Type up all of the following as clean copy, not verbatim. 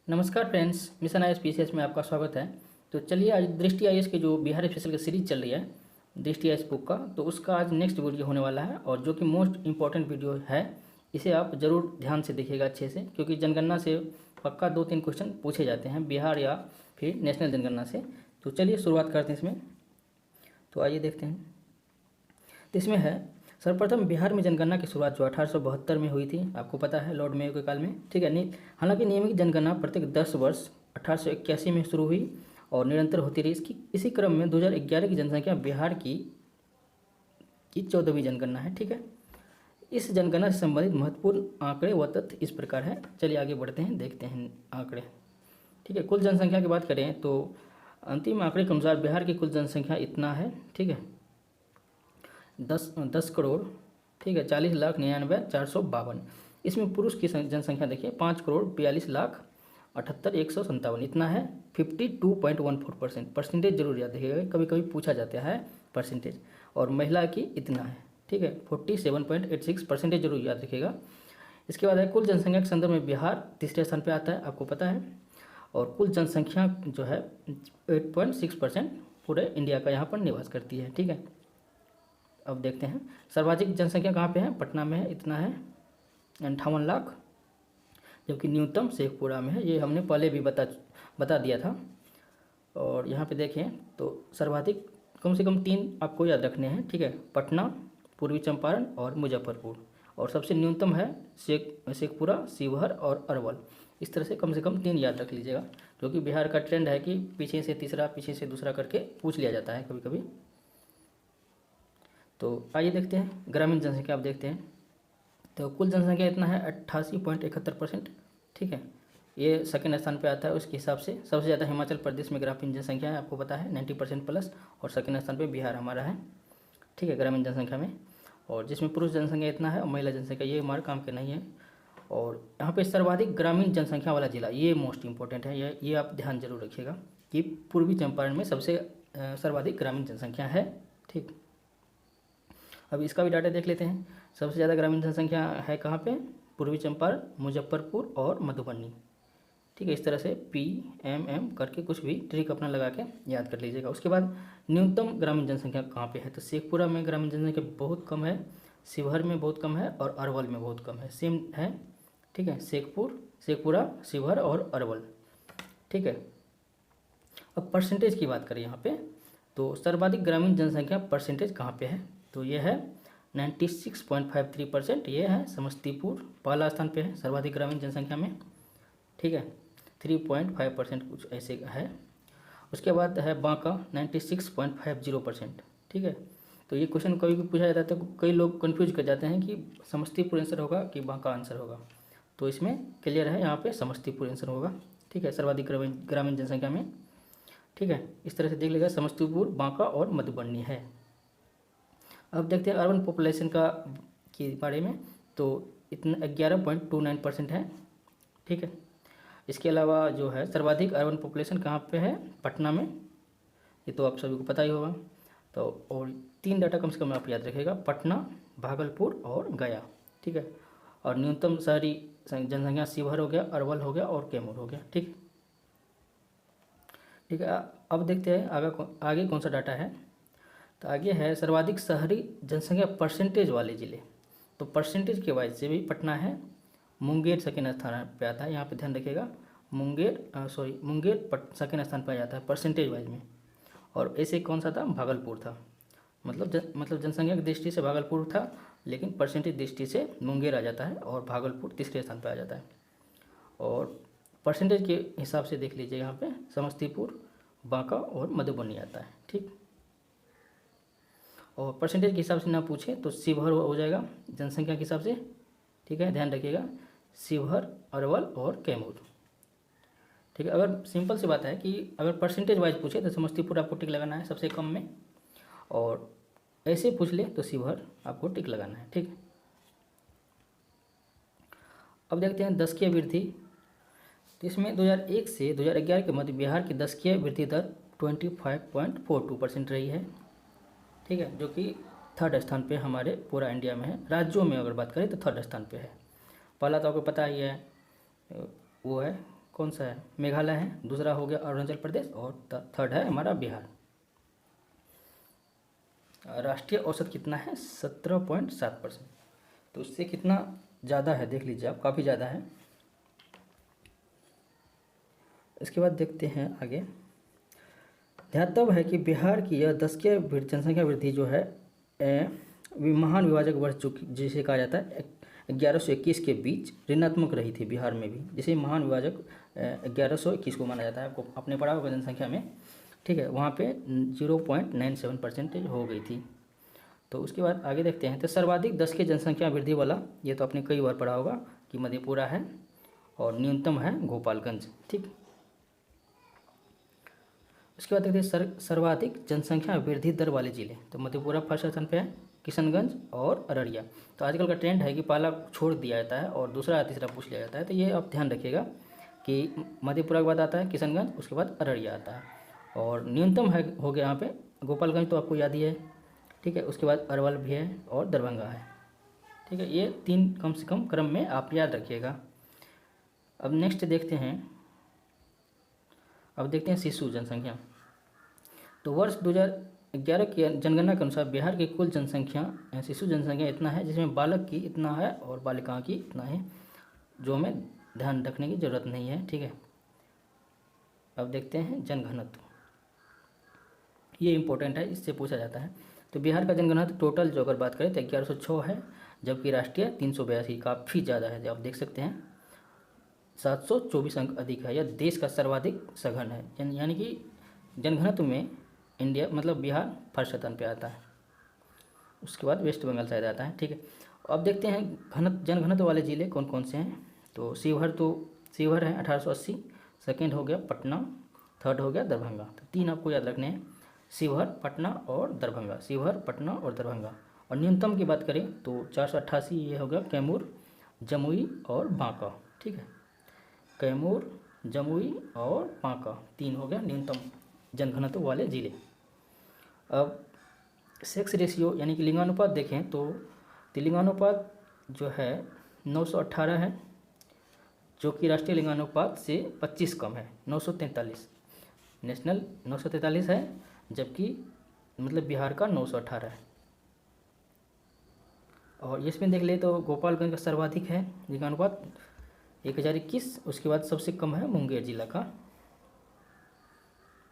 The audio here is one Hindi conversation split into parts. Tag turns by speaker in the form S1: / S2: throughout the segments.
S1: नमस्कार फ्रेंड्स, मिशन आईएएस पीसीएस में आपका स्वागत है। तो चलिए आज दृष्टि आईएएस के जो बिहार स्पेशल की सीरीज चल रही है दृष्टि आईएएस बुक का, तो उसका आज नेक्स्ट वीडियो होने वाला है और जो कि मोस्ट इम्पॉर्टेंट वीडियो है। इसे आप ज़रूर ध्यान से देखिएगा अच्छे से, क्योंकि जनगणना से पक्का 2-3 क्वेश्चन पूछे जाते हैं बिहार या फिर नेशनल जनगणना से। तो चलिए शुरुआत करते हैं इसमें। तो आइए देखते हैं। तो इसमें है सर्वप्रथम बिहार में जनगणना की शुरुआत जो 1872 में हुई थी, आपको पता है, लॉर्ड मेयो के काल में। ठीक है, नहीं, हालांकि नियमित जनगणना प्रत्येक 10 वर्ष 1881 में शुरू हुई और निरंतर होती रही। इसी क्रम में 2011 की जनसंख्या बिहार की 14वीं जनगणना है। ठीक है, इस जनगणना से संबंधित महत्वपूर्ण आंकड़े व तथ्य इस प्रकार है। चलिए आगे बढ़ते हैं, देखते हैं आंकड़े। ठीक है, कुल जनसंख्या की बात करें तो अंतिम आंकड़े के अनुसार बिहार की कुल जनसंख्या इतना है। ठीक है, 10 करोड़, ठीक है, 40,99,452। इसमें पुरुष की जनसंख्या देखिए 5,42,78,157, इतना है 52.14%। परसेंटेज जरूर याद रखिएगा, कभी कभी पूछा जाता है परसेंटेज। और महिला की इतना है, ठीक है, 47.86 परसेंटेज जरूर याद रखिएगा। इसके बाद है कुल जनसंख्या के संदर्भ में बिहार तीसरे स्थान पर आता है, आपको पता है। और कुल जनसंख्या जो है 8.6% पूरे इंडिया का यहाँ पर निवास करती है। ठीक है, अब देखते हैं सर्वाधिक जनसंख्या कहाँ पे है। पटना में है, इतना है 58 लाख, जबकि न्यूनतम शेखपुरा में है। ये हमने पहले भी बता दिया था। और यहाँ पे देखें तो सर्वाधिक कम से कम 3 आपको याद रखने हैं। ठीक है, पटना, पूर्वी चंपारण और मुजफ्फरपुर। और सबसे न्यूनतम है शेखपुरा, शिवहर और अरवल। इस तरह से कम 3 याद रख लीजिएगा, क्योंकि बिहार का ट्रेंड है कि पीछे से तीसरा, पीछे से दूसरा करके पूछ लिया जाता है कभी कभी। तो आइए देखते हैं ग्रामीण जनसंख्या। आप देखते हैं तो कुल जनसंख्या इतना है 88.71%। ठीक है, ये सेकंड स्थान पे आता है। उसके हिसाब से सबसे ज़्यादा हिमाचल प्रदेश में ग्रामीण जनसंख्या है, आपको पता है, 90% प्लस। और सेकंड स्थान पे बिहार हमारा है। ठीक है, ग्रामीण जनसंख्या में। और जिसमें पुरुष जनसंख्या इतना है और महिला जनसंख्या ये हमारे काम के नहीं है। और यहाँ पे सर्वाधिक ग्रामीण जनसंख्या वाला जिला, ये मोस्ट इंपॉर्टेंट है, ये आप ध्यान जरूर रखिएगा कि पूर्वी चंपारण में सबसे सर्वाधिक ग्रामीण जनसंख्या है। ठीक, अब इसका भी डाटा देख लेते हैं। सबसे ज़्यादा ग्रामीण जनसंख्या है कहाँ पे? पूर्वी चंपारण, मुजफ्फरपुर और मधुबनी। ठीक है, इस तरह से PMM करके कुछ भी ट्रिक अपना लगा के याद कर लीजिएगा। उसके बाद न्यूनतम ग्रामीण जनसंख्या कहाँ पे है? तो शेखपुरा में ग्रामीण जनसंख्या बहुत कम है, शिवहर में बहुत कम है और अरवल में बहुत कम है। सेम है। ठीक है, शेखपुरा, शिवहर और अरवल। ठीक है, अब परसेंटेज की बात करें यहाँ पे, तो सर्वाधिक ग्रामीण जनसंख्या परसेंटेज कहाँ पे है? तो ये है 96.53%। ये है समस्तीपुर, पहला स्थान पे है सर्वाधिक ग्रामीण जनसंख्या में। ठीक है, 3.5% कुछ ऐसे है। उसके बाद है बांका 96.50%। ठीक है, तो ये क्वेश्चन कभी भी पूछा जाता है तो कई लोग कंफ्यूज कर जाते हैं कि समस्तीपुर आंसर होगा कि बांका आंसर होगा। तो इसमें क्लियर है, यहाँ पे समस्तीपुर आंसर होगा। ठीक है, सर्वाधिक ग्रामीण जनसंख्या में। ठीक है, इस तरह से देख लेगा, समस्तीपुर, बांका और मधुबनी है। अब देखते हैं अर्बन पॉपुलेशन के बारे में। तो इतना 11.29% है। ठीक है, इसके अलावा जो है सर्वाधिक अर्बन पॉपुलेशन कहाँ पे है? पटना में, ये तो आप सभी को पता ही होगा। तो और 3 डाटा कम से कम आप याद रखिएगा, पटना, भागलपुर और गया। ठीक है, और न्यूनतम शहरी जनसंख्या शिवहर हो गया, अरवल हो गया और कैमूर हो गया। ठीक है, अब देखते हैं आगे कौन सा डाटा है। तो आगे है सर्वाधिक शहरी जनसंख्या परसेंटेज वाले ज़िले। तो परसेंटेज के वाइज से भी पटना है, मुंगेर सेकेंड स्थान पे आता है। यहाँ पे ध्यान रखिएगा, मुंगेर सेकेंड स्थान पर आ जाता है परसेंटेज वाइज में। और ऐसे कौन सा था? भागलपुर था। मतलब जनसंख्या की दृष्टि से भागलपुर था, लेकिन परसेंटेज दृष्टि से मुंगेर आ जाता है और भागलपुर तीसरे स्थान पर आ जाता है। और परसेंटेज के हिसाब से देख लीजिए, यहाँ पे समस्तीपुर, बांका और मधुबनी आता है। ठीक, और परसेंटेज के हिसाब से ना पूछे तो शिवहर हो जाएगा जनसंख्या के हिसाब से। ठीक है, ध्यान रखिएगा, शिवहर, अरवल और कैमूर। ठीक है, अगर सिंपल सी बात है कि अगर परसेंटेज वाइज पूछे तो समस्तीपुर आपको टिक लगाना है सबसे कम में, और ऐसे पूछ ले तो शिवहर आपको टिक लगाना है। ठीक, अब देखते हैं दशकीय वृद्धि। तो इसमें 2001 से 2011 के मध्य बिहार की दशकीय वृद्धि दर 25.42% रही है। ठीक है, जो कि 3rd स्थान पे हमारे पूरा इंडिया में है। राज्यों में अगर बात करें तो 3rd स्थान पे है। पहला तो आपको पता ही है, वो है कौन सा है, मेघालय है, दूसरा हो गया अरुणाचल प्रदेश और थर्ड है हमारा बिहार। राष्ट्रीय औसत कितना है, 17.7%। तो उससे कितना ज़्यादा है देख लीजिए आप, काफ़ी ज़्यादा है। इसके बाद देखते हैं आगे। ध्यातव्य है कि बिहार की यह 10 की जनसंख्या वृद्धि जो है महान विभाजक वर्ष जो जिसे कहा जाता है 1121 के बीच ऋणात्मक रही थी बिहार में भी। जैसे महान विभाजक 1121 को माना जाता है, आपको आपने पढ़ा होगा जनसंख्या में, ठीक है, वहाँ पे 0.97% हो गई थी। तो उसके बाद आगे देखते हैं। तो सर्वाधिक 10 की जनसंख्या वृद्धि वाला, ये तो आपने कई बार पढ़ा होगा कि मधेपुरा है और न्यूनतम है गोपालगंज, ठीक। उसके बाद देखते हैं सर्वाधिक जनसंख्या वृद्धि दर वाले जिले। तो मधेपुरा फर्स्ट स्थान पे है, किशनगंज और अररिया। तो आजकल का ट्रेंड है कि पहला छोड़ दिया जाता है और दूसरा या तीसरा पूछ लिया जाता है। तो ये आप ध्यान रखिएगा कि मधेपुरा के बाद आता है किशनगंज, उसके बाद अररिया आता है और न्यूनतम है हो गया यहाँ पे गोपालगंज, तो आपको याद ही है, ठीक है। उसके बाद अरवल भी है और दरभंगा है, ठीक है। ये 3 कम से कम क्रम में आप याद रखिएगा। अब नेक्स्ट देखते हैं, अब देखते हैं शिशु जनसंख्या। तो वर्ष 2011 की जनगणना के अनुसार बिहार की कुल जनसंख्या शिशु जनसंख्या इतना है, जिसमें बालक की इतना है और बालिका की इतना है, जो हमें ध्यान रखने की ज़रूरत नहीं है, ठीक है। अब देखते हैं जनघनत्व, ये इम्पोर्टेंट है, इससे पूछा जाता है। तो बिहार का जनघनत्व टोटल जो अगर बात करें तो 1106 है, जबकि राष्ट्रीय 382, काफ़ी ज़्यादा है। जो आप देख सकते हैं 724 अंक अधिक है। यह देश का सर्वाधिक सघन है, यानी कि जनघनत्व में इंडिया मतलब बिहार फर्स्ट स्थान पे आता है, उसके बाद वेस्ट बंगाल शायद आता है, ठीक है। अब देखते हैं जनघनत्व वाले ज़िले कौन कौन से हैं। तो शिवहर है 1880, सेकेंड हो गया पटना, थर्ड हो गया दरभंगा। तो 3 आपको याद रखने हैं, शिवहर, पटना और दरभंगा, शिवहर, पटना और दरभंगा। और न्यूनतम की बात करें तो 488 ये हो गया कैमूर, जमुई और बांका, ठीक है। कैमूर, जमुई और बांका 3 हो गया न्यूनतम जनघनत्व वाले ज़िले। अब सेक्स रेशियो यानी कि लिंगानुपात देखें तो लिंगानुपात जो है 918 है, जो कि राष्ट्रीय लिंगानुपात से 25 कम है, 943। नेशनल 943 है, जबकि मतलब बिहार का 918 है। और इसमें देख ले तो गोपालगंज का सर्वाधिक है लिंगानुपात 1021, उसके बाद सबसे कम है मुंगेर जिला का।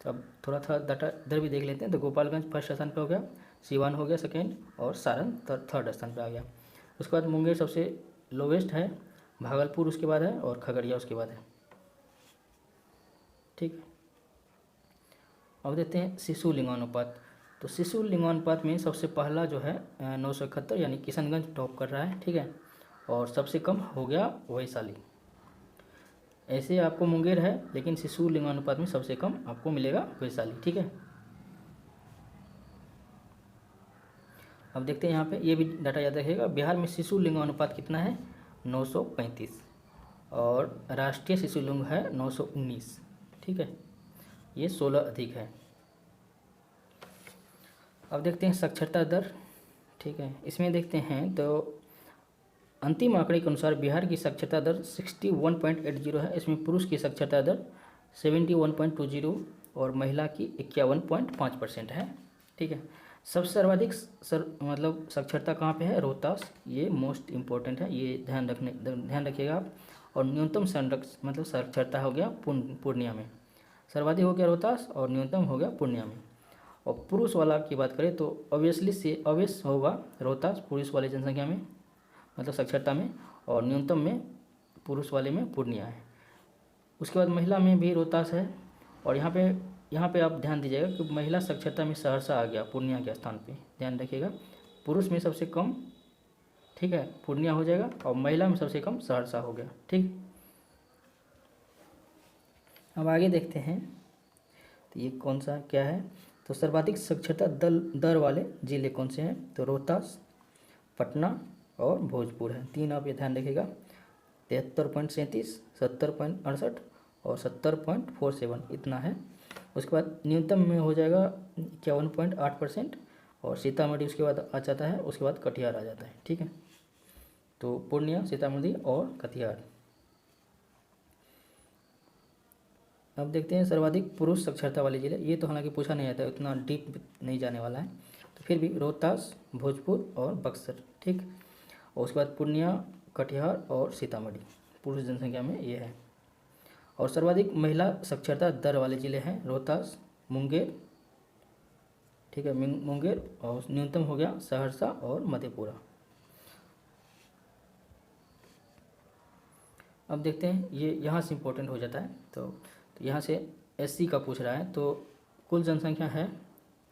S1: तो अब थोड़ा डाटा इधर भी देख लेते हैं। तो गोपालगंज फर्स्ट स्थान पे हो गया, सिवान हो गया सेकेंड और सारण थर्ड स्थान पे आ गया। उसके बाद मुंगेर सबसे लोवेस्ट है, भागलपुर उसके बाद है और खगड़िया उसके बाद है, ठीक। अब देखते हैं शिशु लिंगानुपात। तो शिशु लिंगानुपात में सबसे पहला जो है 971, यानी किशनगंज टॉप कर रहा है, ठीक है। और सबसे कम हो गया वैशाली। ऐसे आपको मुंगेर है, लेकिन शिशु लिंगानुपात में सबसे कम आपको मिलेगा वैशाली, ठीक है। अब देखते हैं यहाँ पे, ये भी डाटा याद रखिएगा। बिहार में शिशु लिंगानुपात कितना है, 935 और राष्ट्रीय शिशु लिंग है 919, ठीक है। ये 16 अधिक है। अब देखते हैं साक्षरता दर, ठीक है। इसमें देखते हैं तो अंतिम आंकड़े के अनुसार बिहार की साक्षरता दर 61.80 है। इसमें पुरुष की साक्षरता दर 71.20 और महिला की 51.5% है, ठीक है। सबसे सर्वाधिक मतलब साक्षरता कहाँ पे है, रोहतास। ये मोस्ट इम्पोर्टेंट है, ये ध्यान रखिएगा आप। और न्यूनतम मतलब साक्षरता हो गया पूर्णिया में, सर्वाधिक हो गया रोहतास और न्यूनतम हो गया पूर्णिया में। और पुरुष वाला की बात करें तो ऑब्वियस होगा रोहतास पुरुष वाली जनसंख्या में, मतलब साक्षरता में, और न्यूनतम में पुरुष वाले में पूर्णिया है। उसके बाद महिला में भी रोहतास है। और यहाँ पे आप ध्यान दीजिएगा कि महिला साक्षरता में सहरसा आ गया पूर्णिया के स्थान पे, ध्यान रखिएगा। पुरुष में सबसे कम, ठीक है, पूर्णिया हो जाएगा और महिला में सबसे कम सहरसा हो गया, ठीक। अब आगे देखते हैं तो ये कौन सा क्या है। तो सर्वाधिक साक्षरता दर वाले जिले कौन से हैं, तो रोहतास, पटना और भोजपुर है। 3 आप ये ध्यान रखिएगा, 73.37, 70.68 और 70.47 इतना है। उसके बाद न्यूनतम में हो जाएगा 51.8% और सीतामढ़ी उसके बाद आ जाता है, उसके बाद कटिहार आ जाता है, ठीक है। तो पूर्णिया, सीतामढ़ी और कटिहार। अब देखते हैं सर्वाधिक पुरुष साक्षरता वाले जिले। ये तो हालांकि पूछा नहीं आता, उतना डीप नहीं जाने वाला है, तो फिर भी रोहतास, भोजपुर और बक्सर, ठीक। और उसके बाद पूर्णिया, कटिहार और सीतामढ़ी पुरुष जनसंख्या में ये है। और सर्वाधिक महिला साक्षरता दर वाले जिले हैं रोहतास, मुंगेर, ठीक है, मुंगेर, और न्यूनतम हो गया सहरसा और मधेपुरा। अब देखते हैं, ये यहाँ से इम्पोर्टेंट हो जाता है, तो यहाँ से एससी का पूछ रहा है। तो कुल जनसंख्या है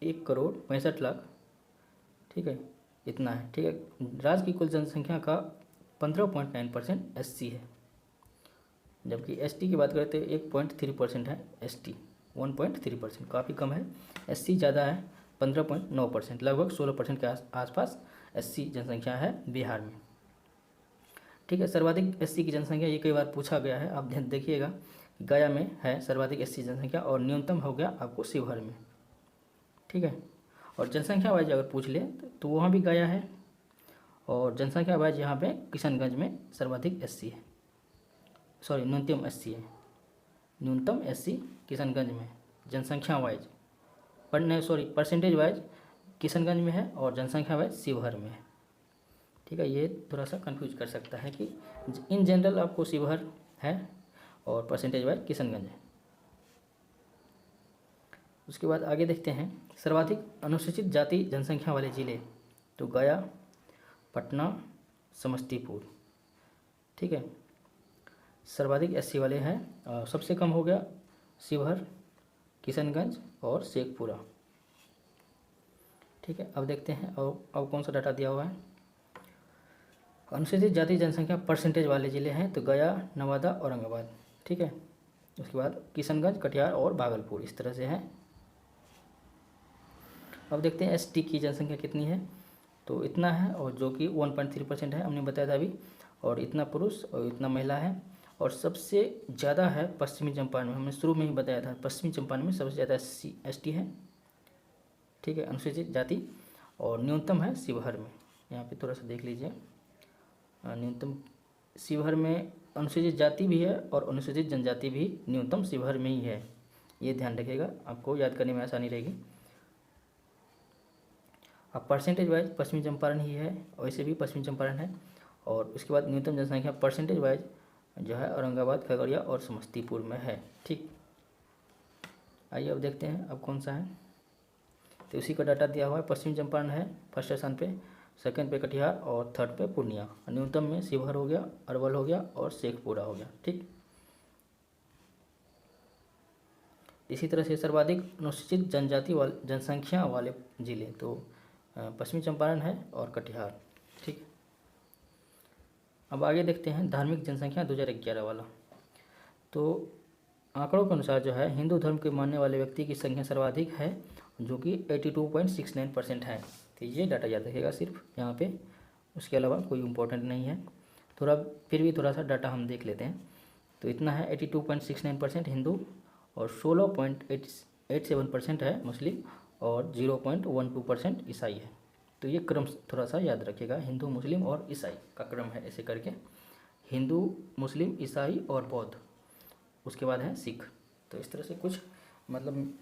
S1: 1,65,00,000, ठीक है, इतना है, ठीक है। राज्य की कुल जनसंख्या का 15.9% एससी है, जबकि एसटी की बात करें तो 1.3% है। एसटी 1.3%, काफ़ी कम है। एससी ज़्यादा है, 15.9%, लगभग 16% के आसपास एससी जनसंख्या है बिहार में, ठीक है। सर्वाधिक एससी की जनसंख्या, ये कई बार पूछा गया है, आप देखिएगा गया में है सर्वाधिक एससी जनसंख्या, और न्यूनतम हो गया आपको शिवहर में, ठीक है। और जनसंख्या वाइज अगर पूछ ले तो वहाँ भी गया है, और जनसंख्या वाइज यहाँ पे किशनगंज में सर्वाधिक एससी है, सॉरी न्यूनतम एससी है, न्यूनतम एससी किशनगंज में जनसंख्या वाइज, पर नहीं सॉरी परसेंटेज वाइज किशनगंज में है, और जनसंख्या वाइज शिवहर में है, ठीक है। ये थोड़ा सा कंफ्यूज कर सकता है कि इन जनरल आपको शिवहर है और परसेंटेज वाइज किशनगंज है। उसके बाद आगे देखते हैं सर्वाधिक अनुसूचित जाति जनसंख्या वाले जिले, तो गया, पटना, समस्तीपुर, ठीक है। सर्वाधिक एससी वाले हैं, सबसे कम हो गया शिवहर, किशनगंज और शेखपुरा, ठीक है। अब देखते हैं और अब कौन सा डाटा दिया हुआ है। अनुसूचित जाति जनसंख्या परसेंटेज वाले ज़िले हैं, तो गया, नवादा, औरंगाबाद, ठीक है। उसके बाद किशनगंज, कटिहार और भागलपुर, इस तरह से है। अब देखते हैं एसटी की जनसंख्या कितनी है, तो इतना है, और जो कि 1.3% है, हमने बताया था अभी, और इतना पुरुष और इतना महिला है। और सबसे ज़्यादा है पश्चिमी चंपारण में, हमने शुरू में ही बताया था, पश्चिमी चंपारण में सबसे ज़्यादा एसटी है, ठीक है, अनुसूचित जाति, और न्यूनतम है शिवहर में। यहाँ पे थोड़ा सा देख लीजिए, न्यूनतम शिवहर में अनुसूचित जाति भी है और अनुसूचित जनजाति भी न्यूनतम शिवहर में ही है, ये ध्यान रखिएगा, आपको याद करने में आसानी रहेगी। अब परसेंटेज वाइज पश्चिमी चंपारण ही है, वैसे भी पश्चिमी चंपारण है, और उसके बाद न्यूनतम जनसंख्या परसेंटेज वाइज जो है औरंगाबाद, खगड़िया और समस्तीपुर में है, ठीक। आइए अब देखते हैं अब कौन सा है, तो उसी का डाटा दिया हुआ है। पश्चिमी चंपारण है फर्स्ट स्थान पे, सेकंड पे कटिहार और थर्ड पे पूर्णिया, न्यूनतम में शिवहर हो गया, अरवल हो गया और शेखपुरा हो गया, ठीक। इसी तरह से सर्वाधिक अनुसूचित जनजाति जनसंख्या वाले जिले, तो पश्चिमी चंपारण है और कटिहार, ठीक। अब आगे देखते हैं धार्मिक जनसंख्या 2011 वाला। तो आंकड़ों के अनुसार जो है हिंदू धर्म के मानने वाले व्यक्ति की संख्या सर्वाधिक है, जो कि 82.69% है। तो ये डाटा याद रखिएगा सिर्फ यहाँ पे, उसके अलावा कोई इम्पोर्टेंट नहीं है। थोड़ा फिर भी थोड़ा सा डाटा हम देख लेते हैं। तो इतना है 82.69% हिंदू, और 16.87% है मुस्लिम, और 0.12% ईसाई है। तो ये क्रम थोड़ा सा याद रखिएगा, हिंदू, मुस्लिम और ईसाई का क्रम है, ऐसे करके हिंदू, मुस्लिम, ईसाई और बौद्ध, उसके बाद है सिख। तो इस तरह से कुछ मतलब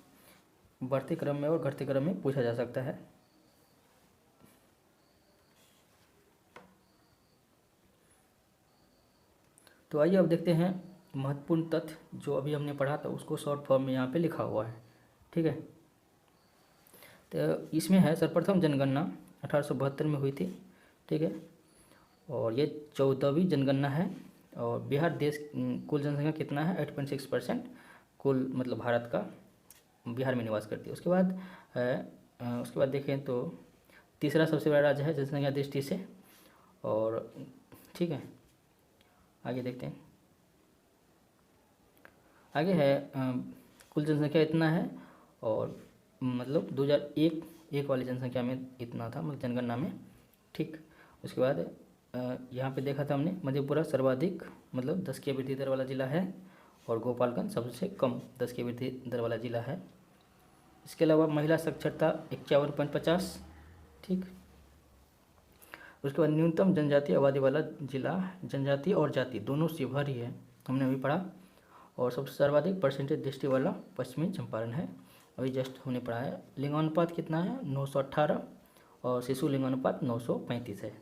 S1: बढ़ते क्रम में और घटते क्रम में पूछा जा सकता है। तो आइए अब देखते हैं महत्वपूर्ण तथ्य जो अभी हमने पढ़ा था, उसको शॉर्ट फॉर्म में यहाँ पे लिखा हुआ है, ठीक है। तो इसमें है सर्वप्रथम जनगणना 1872 में हुई थी, ठीक है, और ये 14वीं जनगणना है। और बिहार देश कुल जनसंख्या कितना है 8.6% कुल, मतलब भारत का बिहार में निवास करती है। उसके बाद देखें तो तीसरा सबसे बड़ा राज्य है जनसंख्या दृष्टि से, और ठीक है। आगे देखते हैं, आगे है कुल जनसंख्या इतना है, और मतलब 2001 वाली जनसंख्या में इतना था, मतलब जनगणना में, ठीक। उसके बाद यहाँ पे देखा था हमने मधेपुरा सर्वाधिक मतलब 10 की वृद्धि दर वाला जिला है, और गोपालगंज सबसे कम 10 की वृद्धि दर वाला जिला है। इसके अलावा महिला साक्षरता 51.50, ठीक। उसके बाद न्यूनतम जनजातीय आबादी वाला जिला, जनजाति और जाति दोनों शिवहर ही है, हमने अभी पढ़ा। और सबसे सर्वाधिक परसेंटेज दृष्टि वाला पश्चिमी चंपारण है, अभी जस्ट हमने पढ़ा है। लिंगानुपात कितना है 918 और शिशु लिंगानुपात 935 है।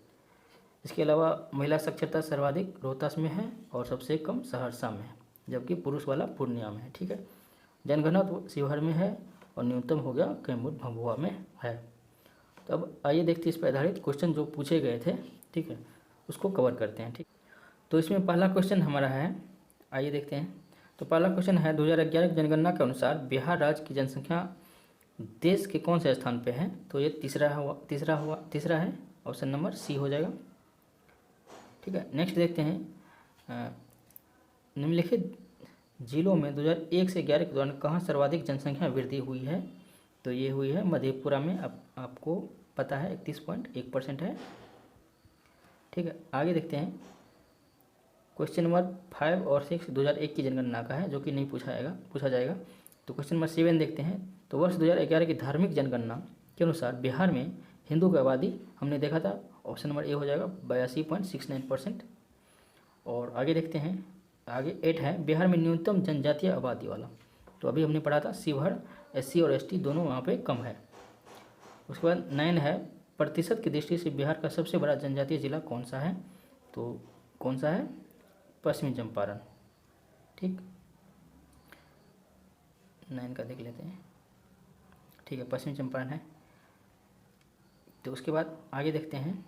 S1: इसके अलावा महिला साक्षरता सर्वाधिक रोहतास में है और सबसे कम सहरसा में है, जबकि पुरुष वाला पूर्णिया में है। ठीक है, जनगणना शिवहर में है और न्यूनतम हो गया कैमूर भभुआ में है। तो अब आइए देखते हैं इस पर आधारित क्वेश्चन जो पूछे गए थे, ठीक है, उसको कवर करते हैं। ठीक, तो इसमें पहला क्वेश्चन हमारा है, आइए देखते हैं। तो पहला क्वेश्चन है 2011 की जनगणना के अनुसार बिहार राज्य की जनसंख्या देश के कौन से स्थान पे है? तो ये तीसरा है, ऑप्शन नंबर सी हो जाएगा। ठीक है, नेक्स्ट देखते हैं निम्नलिखित जिलों में 2001 से 11 के दौरान कहाँ सर्वाधिक जनसंख्या वृद्धि हुई है? तो ये हुई है मधेपुरा में, आपको पता है 31.1% है। ठीक है, आगे देखते हैं क्वेश्चन नंबर 5 और 6 2001 की जनगणना का है, जो कि नहीं पूछा जाएगा। तो क्वेश्चन नंबर 7 देखते हैं। तो वर्ष 2011 की धार्मिक जनगणना के अनुसार बिहार में हिंदू की आबादी हमने देखा था, ऑप्शन नंबर ए हो जाएगा 82.69%। और आगे देखते हैं, आगे 8 है बिहार में न्यूनतम जनजातीय आबादी वाला, तो अभी हमने पढ़ा था शिवहर SC और ST दोनों वहाँ पे कम है। उसके बाद 9 है प्रतिशत की दृष्टि से बिहार का सबसे बड़ा जनजातीय जिला कौन सा है? तो कौन सा है? पश्चिमी चंपारण। ठीक, 9 का देख लेते हैं। ठीक है, पश्चिमी चंपारण है। तो उसके बाद आगे देखते हैं,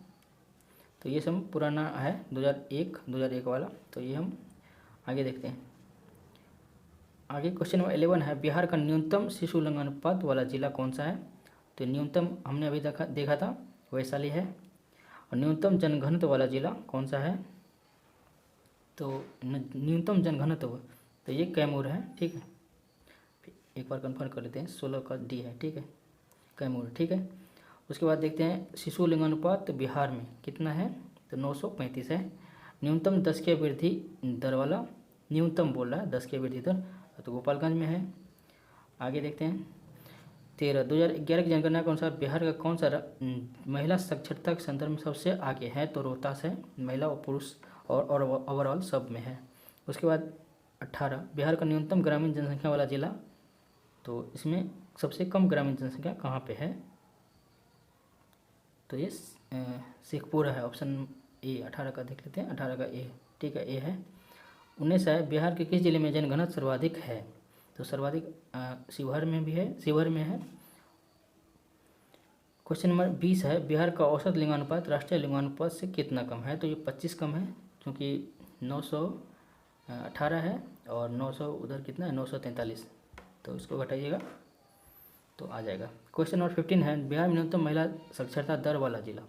S1: तो ये सब पुराना है 2001 वाला, तो ये हम आगे देखते हैं। आगे क्वेश्चन नंबर 11 है बिहार का न्यूनतम शिशु लिंगानुपात वाला जिला कौन सा है? तो न्यूनतम हमने अभी देखा था वैशाली है। और न्यूनतम जनघनत्व वाला जिला कौन सा है? तो न्यूनतम जनघनत्व, तो ये कैमूर है। ठीक है, एक बार कंफर्म कर लेते हैं, 16 का डी है। ठीक है, कैमूर। ठीक है, उसके बाद देखते हैं शिशु लिंगानुपात बिहार में कितना है? तो 935 है। न्यूनतम 10 के वृद्धि दर वाला, न्यूनतम बोल रहा है 10 के वृद्धि दर, तो गोपालगंज में है। आगे देखते हैं 13 2011 की जनगणना के अनुसार बिहार का कौन सा महिला साक्षरता के संदर्भ में सबसे आगे है? तो रोहतास है, महिला और पुरुष और ओवरऑल सब में है। उसके बाद 18 बिहार का न्यूनतम ग्रामीण जनसंख्या वाला जिला, तो इसमें सबसे कम ग्रामीण जनसंख्या कहाँ पे है? तो ये शेखपुरा है, ऑप्शन ए 18 का देख लेते हैं, 18 का ए। ठीक है, ए है। 19 है बिहार के किस जिले में जनघनत्व सर्वाधिक है? तो सर्वाधिक शिवहर में भी है, शिवहर में है। क्वेश्चन नंबर 20 है बिहार का औसत लिंगानुपात राष्ट्रीय लिंगानुपात से कितना कम है? तो ये 25 कम है, क्योंकि 918 है और 900 उधर कितना है 943, तो इसको घटाइएगा तो आ जाएगा। क्वेश्चन नंबर 15 है बिहार में न्यूनतम महिला साक्षरता दर वाला जिला,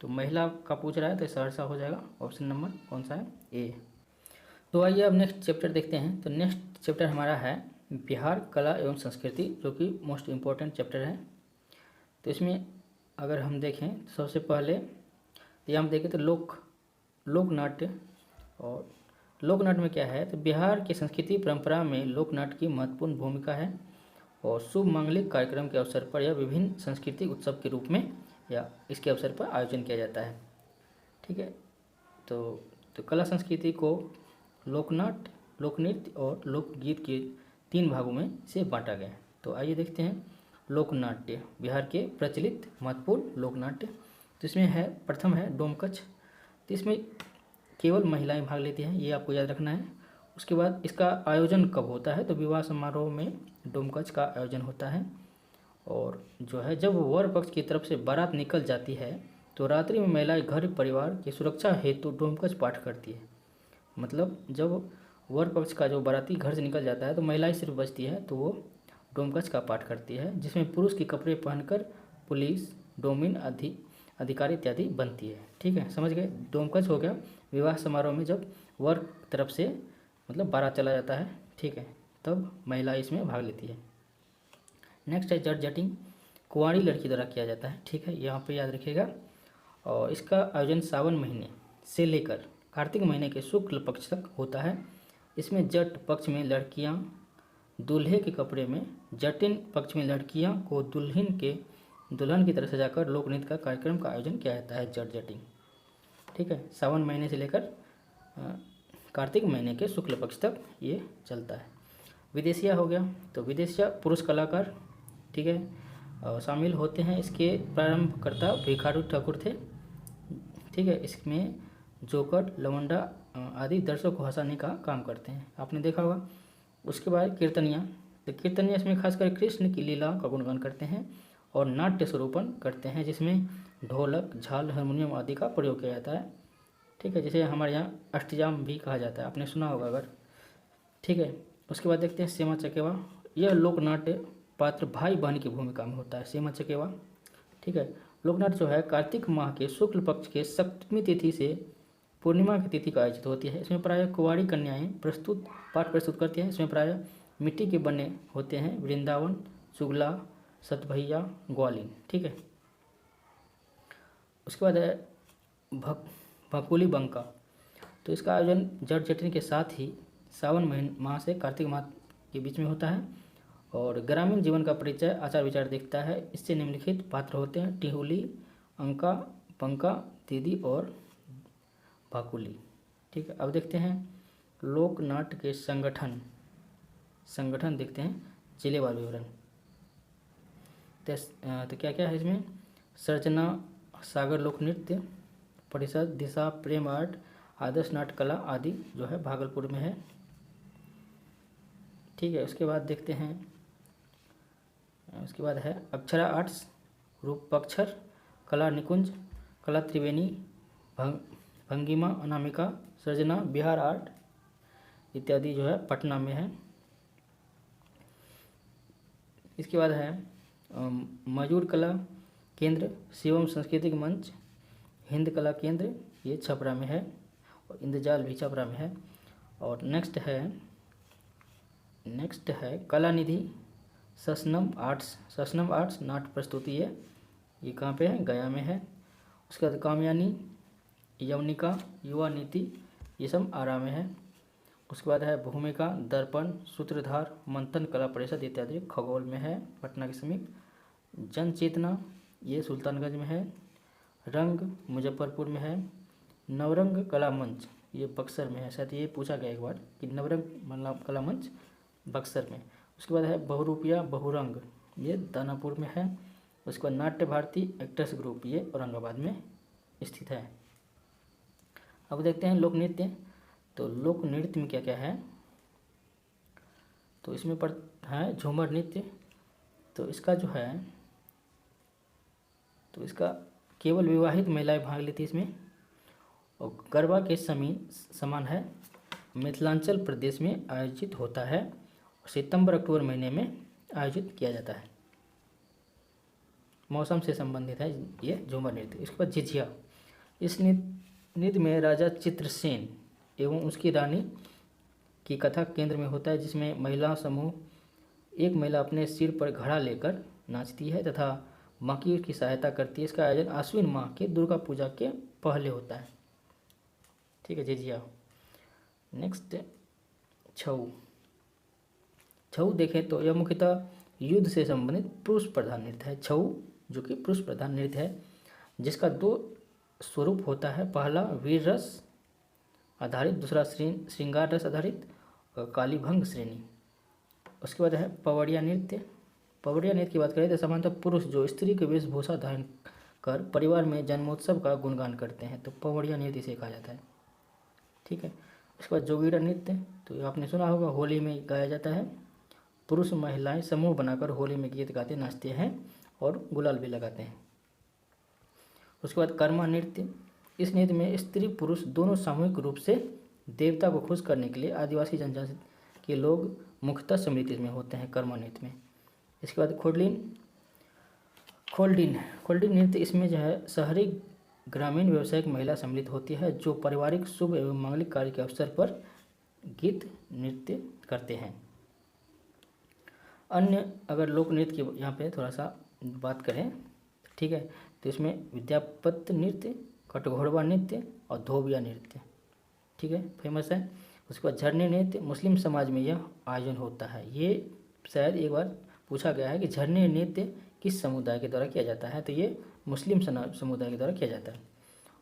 S1: तो महिला का पूछ रहा है तो सहरसा हो जाएगा, ऑप्शन नंबर कौन सा है? ए। तो आइए अब नेक्स्ट चैप्टर देखते हैं। तो नेक्स्ट चैप्टर हमारा है बिहार कला एवं संस्कृति, जो कि मोस्ट इम्पोर्टेंट चैप्टर है। तो इसमें अगर हम देखें तो सबसे पहले ये हम देखें तो लोकनाट्य, और लोकनाट्य में क्या है? तो बिहार की संस्कृति परंपरा में लोकनाट्य की महत्वपूर्ण भूमिका है और शुभ मांगलिक कार्यक्रम के अवसर पर या विभिन्न सांस्कृतिक उत्सव के रूप में या इसके अवसर पर आयोजन किया जाता है। ठीक है, तो कला संस्कृति को लोकनाट्य, लोकनृत्य और लोकगीत के 3 भागों में से बांटा गया है। तो आइए देखते हैं लोकनाट्य, बिहार के प्रचलित महत्वपूर्ण लोकनाट्य। तो इसमें है, प्रथम है डोमकच, तो इसमें केवल महिलाएं भाग लेती हैं, ये आपको याद रखना है। उसके बाद इसका आयोजन कब होता है? तो विवाह समारोह में डोमकच का आयोजन होता है। और जो है जब वर पक्ष की तरफ से बारात निकल जाती है तो रात्रि में महिलाएं घर परिवार की सुरक्षा हेतु डोमकच पाठ करती है। मतलब जब वर पक्ष का जो बाराती घर से निकल जाता है तो महिलाएं सिर्फ बचती है, तो वो डोमकच का पाठ करती है, जिसमें पुरुष के कपड़े पहनकर पुलिस, डोमिन अधिकारी इत्यादि बनती है। ठीक है, समझ गए? डोमकच हो गया विवाह समारोह में जब वर तरफ से मतलब बारात चला जाता है, ठीक है, तब महिला इसमें भाग लेती है। नेक्स्ट है जट जटिंग, कुंवारी लड़की द्वारा किया जाता है। ठीक है, यहाँ पे याद रखिएगा। और इसका आयोजन सावन महीने से लेकर कार्तिक महीने के शुक्ल पक्ष तक होता है। इसमें जट पक्ष में लड़कियाँ दूल्हे के कपड़े में, जटिन पक्ष में लड़कियाँ को दुल्हन की तरह सजाकर लोक नृत्य का कार्यक्रम का आयोजन किया जाता है, जट जटिंग। ठीक है, सावन महीने से लेकर कार्तिक महीने के शुक्ल पक्ष तक ये चलता है। विदेशिया हो गया, तो विदेशिया पुरुष कलाकार, ठीक है, शामिल होते हैं। इसके प्रारंभकर्ता भिखारू ठाकुर थे, ठीक है। इसमें जोकर, लवंडा आदि दर्शकों को हंसाने का काम करते हैं, आपने देखा होगा। उसके बाद कीर्तनिया, तो कीर्तनिया इसमें खासकर कृष्ण की लीला का गुणगान करते हैं और नाट्य स्वरूपन करते हैं, जिसमें ढोलक, झाल, हारमोनियम आदि का प्रयोग किया जाता है, ठीक है, जिसे हमारे यहाँ अष्टजाम भी कहा जाता है, आपने सुना होगा अगर, ठीक है। उसके बाद देखते हैं सेमा चकेवा। यह लोकनाट्य पात्र भाई बहन की भूमिका में होता है, सेमा चकेवा, ठीक है। लोकनाट्य जो है कार्तिक माह के शुक्ल पक्ष के सप्तमी तिथि से पूर्णिमा की तिथि का आयोजित होती है। इसमें प्रायः कुंवारी कन्याएं पाठ प्रस्तुत करती हैं। इसमें प्रायः मिट्टी के बने होते हैं वृंदावन, चुगला, सतभैया, ग्वालिन, ठीक है। उसके बाद है भकुली बंका, तो इसका आयोजन जट जटिन के साथ ही सावन माह से कार्तिक माह के बीच में होता है और ग्रामीण जीवन का परिचय, आचार विचार देखता है। इससे निम्नलिखित पात्र होते हैं टिहुली, अंका, पंका, दीदी और भाकुली, ठीक है। अब देखते हैं लोकनाट्य के संगठन देखते हैं, जिलेवार विवरण। तो क्या क्या है इसमें, सर्जना सागर लोक नृत्य परिषद, दिशा प्रेम आर्ट, आदर्श नाट्य कला आदि जो है भागलपुर में है, ठीक है। उसके बाद देखते हैं, उसके बाद है अक्षरा आर्ट्स, रूपक्षर, कला निकुंज, कला त्रिवेणी, भंगिमा, अनामिका, सृजना, बिहार आर्ट इत्यादि जो है पटना में है। इसके बाद है मयूर कला केंद्र, शिवम सांस्कृतिक मंच, हिंद कला केंद्र, ये छपरा में है और इंद्रजाल भी छपरा में है। और नेक्स्ट है कला निधि, ससनम आर्ट्स नाट्य प्रस्तुति है, ये कहाँ पे है, गया में है। उसके बाद कामयानी, यवनिका, युवा नीति, ये सब आरा में है। उसके बाद है भूमिका, दर्पण, सूत्रधार, मंथन कला परिषद इत्यादि खगोल में है, पटना के समीप। जन चेतना, ये सुल्तानगंज में है। रंग मुजफ्फरपुर में है। नवरंग कला मंच, ये बक्सर में है, शायद ये पूछा गया एक बार कि नवरंग मतलब कला मंच बक्सर में। उसके बाद है बहुरूपिया बहुरंग, ये दानापुर में है। उसके बाद नाट्य भारती एक्टर्स ग्रुप, ये औरंगाबाद में स्थित है। अब देखते हैं लोक नृत्य, तो लोक नृत्य में क्या क्या है, तो इसमें है झूमर नृत्य, तो इसका जो है, तो इसका केवल विवाहित महिलाएं भाग लेती इसमें, और गरबा के समान है, मिथिलांचल प्रदेश में आयोजित होता है और सितंबर अक्टूबर महीने में आयोजित किया जाता है, मौसम से संबंधित है ये झूमर नृत्य। इसके बाद झिझिया, इस नृत्य में राजा चित्रसेन एवं उसकी रानी की कथा केंद्र में होता है, जिसमें महिला समूह, एक महिला अपने सिर पर घड़ा लेकर नाचती है तथा बाकी की सहायता करती है। इसका आयोजन आश्विन माह के दुर्गा पूजा के पहले होता है, ठीक है। झिझिया। नेक्स्ट छऊ देखें तो यह मुख्यतः युद्ध से संबंधित पुरुष प्रधान नृत्य है। छऊ जो कि पुरुष प्रधान नृत्य है, जिसका 2 स्वरूप होता है, पहला वीर रस आधारित, दूसरा श्रृंगार रस आधारित और कालीभंग श्रेणी। उसके बाद है पवड़िया नृत्य। पवड़िया नृत्य की बात करें तो सामान्यतः पुरुष जो स्त्री के वेशभूषा धारण कर परिवार में जन्मोत्सव का गुणगान करते हैं, तो पवड़िया नृत्य इसे कहा जाता है, ठीक है। उसके बाद जोगीरा नृत्य, तो आपने सुना होगा, होली में गाया जाता है। पुरुष महिलाएं समूह बनाकर होली में गीत गाते नाचते हैं और गुलाल भी लगाते हैं। उसके बाद कर्मा नृत्य, इस नृत्य में स्त्री पुरुष दोनों सामूहिक रूप से देवता को खुश करने के लिए आदिवासी जनजाति के लोग मुख्यतः सम्मिलित में होते हैं कर्मा नृत्य में। इसके बाद खोल्डीन नृत्य, इसमें जो है शहरी ग्रामीण व्यावसायिक महिला सम्मिलित होती है, जो पारिवारिक शुभ एवं मांगलिक कार्य के अवसर पर गीत नृत्य करते हैं। अन्य अगर लोक नृत्य की यहाँ पे थोड़ा सा बात करें, ठीक है, तो इसमें विद्यापति नृत्य, कटघोड़वा नृत्य और धोबिया नृत्य, ठीक है, फेमस है। उसके बाद झरने नृत्य, मुस्लिम समाज में यह आयोजन होता है। ये शायद एक बार पूछा गया है कि झरने नृत्य किस समुदाय के द्वारा किया जाता है, तो ये मुस्लिम समुदाय के द्वारा किया जाता है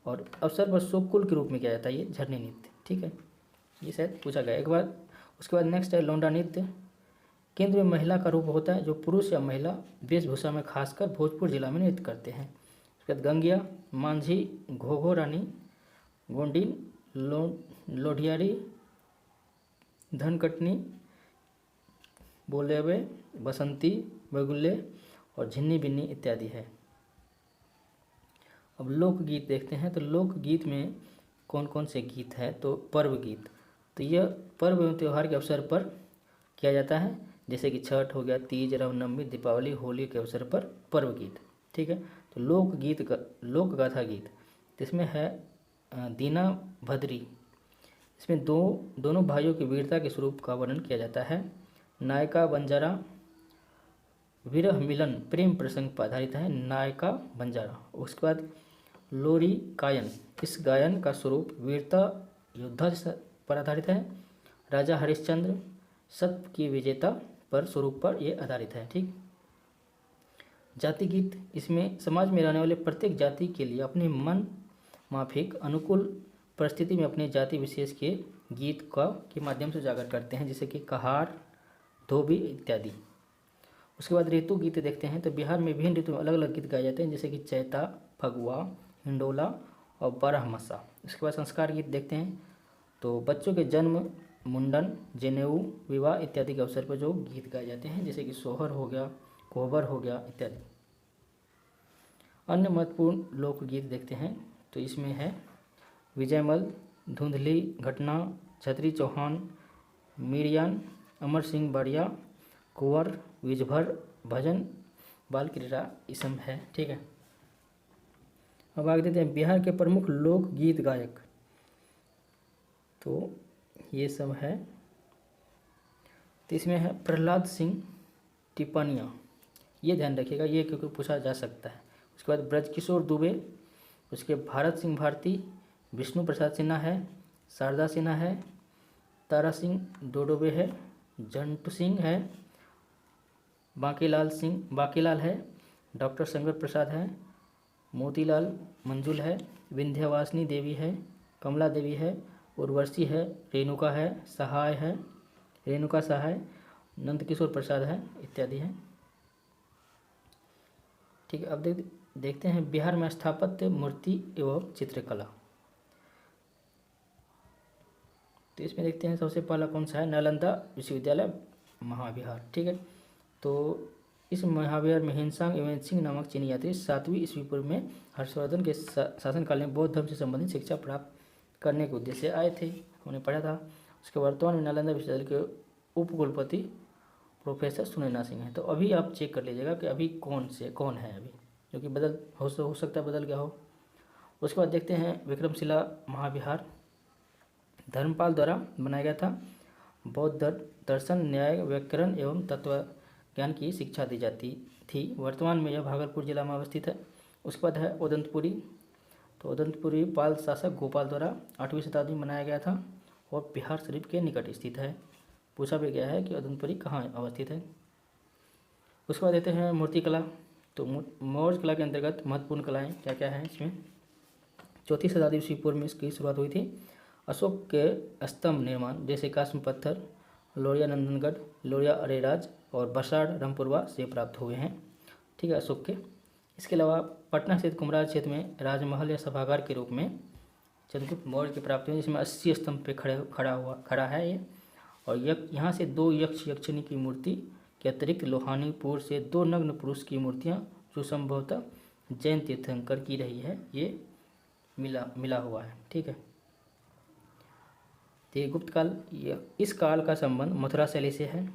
S1: और अवसर पर शोक कुल के रूप में किया जाता है ये झरने नृत्य, ठीक है। ये शायद पूछा गया एक बार। उसके बाद नेक्स्ट है लौंडा नृत्य। केंद्र में महिला का रूप होता है जो पुरुष या महिला वेशभूषा में खासकर भोजपुर जिला में नृत्य करते हैं। उसके बाद गंगिया, मांझी, घोघो रानी, गोंडिन, लोढियारी, धनकटनी, बोलेबे, बसंती, बगुल्ले और झिन्नी बिन्नी इत्यादि है। अब लोकगीत देखते हैं। तो लोकगीत में कौन कौन से गीत हैं? तो पर्व गीत, तो यह पर्व एवं त्यौहार के अवसर पर किया जाता है, जैसे कि छठ हो गया, तीज, रामनवमी, दीपावली, होली के अवसर पर पर्व गीत। ठीक है। तो लोकगीत लोकगाथा गीत, इसमें है दीना भद्री। इसमें दोनों भाइयों की वीरता के स्वरूप का वर्णन किया जाता है। नायका बंजारा विरह मिलन प्रेम प्रसंग पर आधारित है, नायका बंजारा। उसके बाद लोरी गायन, इस गायन का स्वरूप वीरता योद्धा पर आधारित है। राजा हरिश्चंद्र सत्य की विजेता पर स्वरूप पर यह आधारित है। ठीक। जाति गीत, इसमें समाज में रहने वाले प्रत्येक जाति के लिए अपने मन माफिक अनुकूल परिस्थिति में अपने जाति विशेष के गीत के माध्यम से उजागर करते हैं, जैसे कि कहार, धोबी इत्यादि। उसके बाद ऋतु गीत देखते हैं। तो बिहार में विभिन्न ऋतु में अलग अलग गीत गाए जाते हैं, जैसे कि चैता, फगुआ, हिंडोला और बारहमासा। उसके बाद संस्कार गीत देखते हैं। तो बच्चों के जन्म, मुंडन, जनेऊ, विवाह इत्यादि के अवसर पर जो गीत गाए जाते हैं, जैसे कि सोहर हो गया, कोहबर हो गया इत्यादि। अन्य महत्वपूर्ण लोकगीत देखते हैं। तो इसमें है विजयमल, धुंधली घटना, छतरी चौहान, मीरियान, अमर सिंह बाड़िया, कुंवर, विजभर, भजन, बाल क्रीड़ा, ये सब है। ठीक है। अब आगे देते हैं बिहार के प्रमुख लोकगीत गायक। तो ये सब है। तो इसमें है प्रहलाद सिंह टिपनिया, ये ध्यान रखिएगा, ये क्योंकि पूछा जा सकता है। उसके बाद ब्रजकिशोर दुबे, उसके भारत सिंह भारती, विष्णु प्रसाद सिन्हा है, शारदा सिन्हा है, तारा सिंह डोडोबे है, जंटू सिंह है, बाकीलाल है, डॉक्टर शंकर प्रसाद है, मोतीलाल मंजुल है, विंध्यवासिनी देवी है, कमला देवी है, उर्वशी है, रेणुका सहाय, नंदकिशोर प्रसाद है इत्यादि है। ठीक है। अब देखते हैं बिहार में स्थापत्य, मूर्ति एवं चित्रकला। तो इसमें देखते हैं सबसे पहला कौन सा है, नालंदा विश्वविद्यालय महाविहार। ठीक है। तो इस महाविहार में हिंसांग एवं सिंह नामक चीनी यात्री 7वीं ईस्वी पूर्व में हर्षवर्धन के शासनकाल में बौद्ध धर्म से संबंधित शिक्षा प्राप्त करने के उद्देश्य से आए थे, हमने पढ़ा था। उसके वर्तमान में नालंदा विश्वविद्यालय के उपकुलपति प्रोफेसर सुनैना सिंह है। तो अभी आप चेक कर लीजिएगा कि अभी कौन है अभी, क्योंकि बदल हो सकता है बदल गया हो। उसके बाद देखते हैं विक्रमशिला महाविहार धर्मपाल द्वारा बनाया गया था। बौद्ध दर्शन, न्याय, व्याकरण एवं तत्व ज्ञान की शिक्षा दी जाती थी। वर्तमान में यह भागलपुर जिला में अवस्थित है। उसके बाद है उदंतपुरी। तो उदंतपुरी पाल शासक गोपाल द्वारा 8वीं शताब्दी में बनाया गया था और बिहार शरीफ के निकट स्थित है। पूछा भी गया है कि उदंतपुरी कहाँ अवस्थित है। उसके बाद देते हैं मूर्तिकला। तो मौर्य कला के अंतर्गत महत्वपूर्ण कलाएँ क्या क्या हैं इसमें। 4वीं शताब्दी ईस्वी पूर्व में इसकी शुरुआत हुई थी। अशोक के स्तंभ निर्माण, जैसे काश्म पत्थर, लोरिया नंदनगढ़, लोरिया अरेराज और बसाड़ रामपुरवा से प्राप्त हुए हैं। ठीक है, अशोक के। इसके अलावा पटना स्थित कुमरार क्षेत्र में राजमहल या सभागार के रूप में चंद्रगुप्त मौर्य की प्राप्ति हुई, जिसमें 80 स्तंभ पे खड़ा है ये। और यहाँ से 2 यक्ष यक्षिणी की मूर्ति के अतिरिक्त लोहानीपुर से 2 नग्न पुरुष की मूर्तियाँ जो संभवतः जैन तीर्थंकर की रही है, ये मिला हुआ है। ठीक है। तो गुप्त काल, इस काल का संबंध मथुरा शैली से है,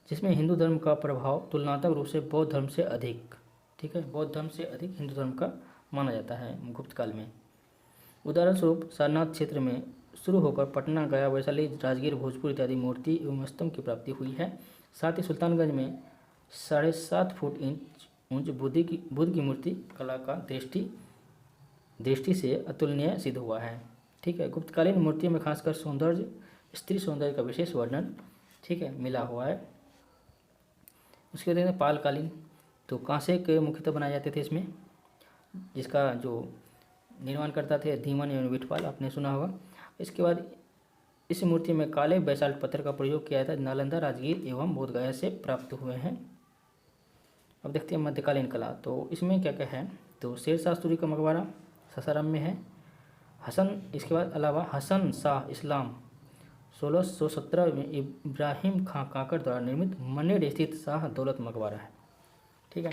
S1: जिसमें हिंदू धर्म का प्रभाव तुलनात्मक रूप से बौद्ध धर्म से अधिक, ठीक है, बौद्ध धर्म से अधिक हिंदू धर्म का माना जाता है गुप्त काल में। उदाहरण स्वरूप सारनाथ क्षेत्र में शुरू होकर पटना, गया, वैशाली, राजगीर, भोजपुर इत्यादि मूर्ति एवं स्तंभ की प्राप्ति हुई है। साथ ही सुल्तानगंज में 7.5 फुट ऊंच बुद्ध की मूर्ति कला का दृष्टि से अतुलनीय सिद्ध हुआ है। ठीक है। गुप्तकालीन मूर्तियों में खासकर सौंदर्य, स्त्री सौंदर्य का विशेष वर्णन, ठीक है, मिला हुआ है। उसके बाद पालकालीन। तो कांसे के मुख्यतः बनाए जाते थे इसमें, जिसका जो निर्माण करता थे धीमन एवं विठपाल, आपने सुना होगा। इसके बाद इस मूर्ति में काले बैसाल्ट पत्थर का प्रयोग किया था, नालंदा, राजगीर एवं बोधगया से प्राप्त हुए हैं। अब देखते हैं मध्यकालीन कला। तो इसमें क्या क्या है, तो शेरशाह सूरी का मकबरा सासाराम में है। इसके बाद अलावा हसन शाह इस्लाम 1617 में इब्राहिम खां काकर द्वारा निर्मित मनेर स्थित शाह दौलत मकबरा है। ठीक है।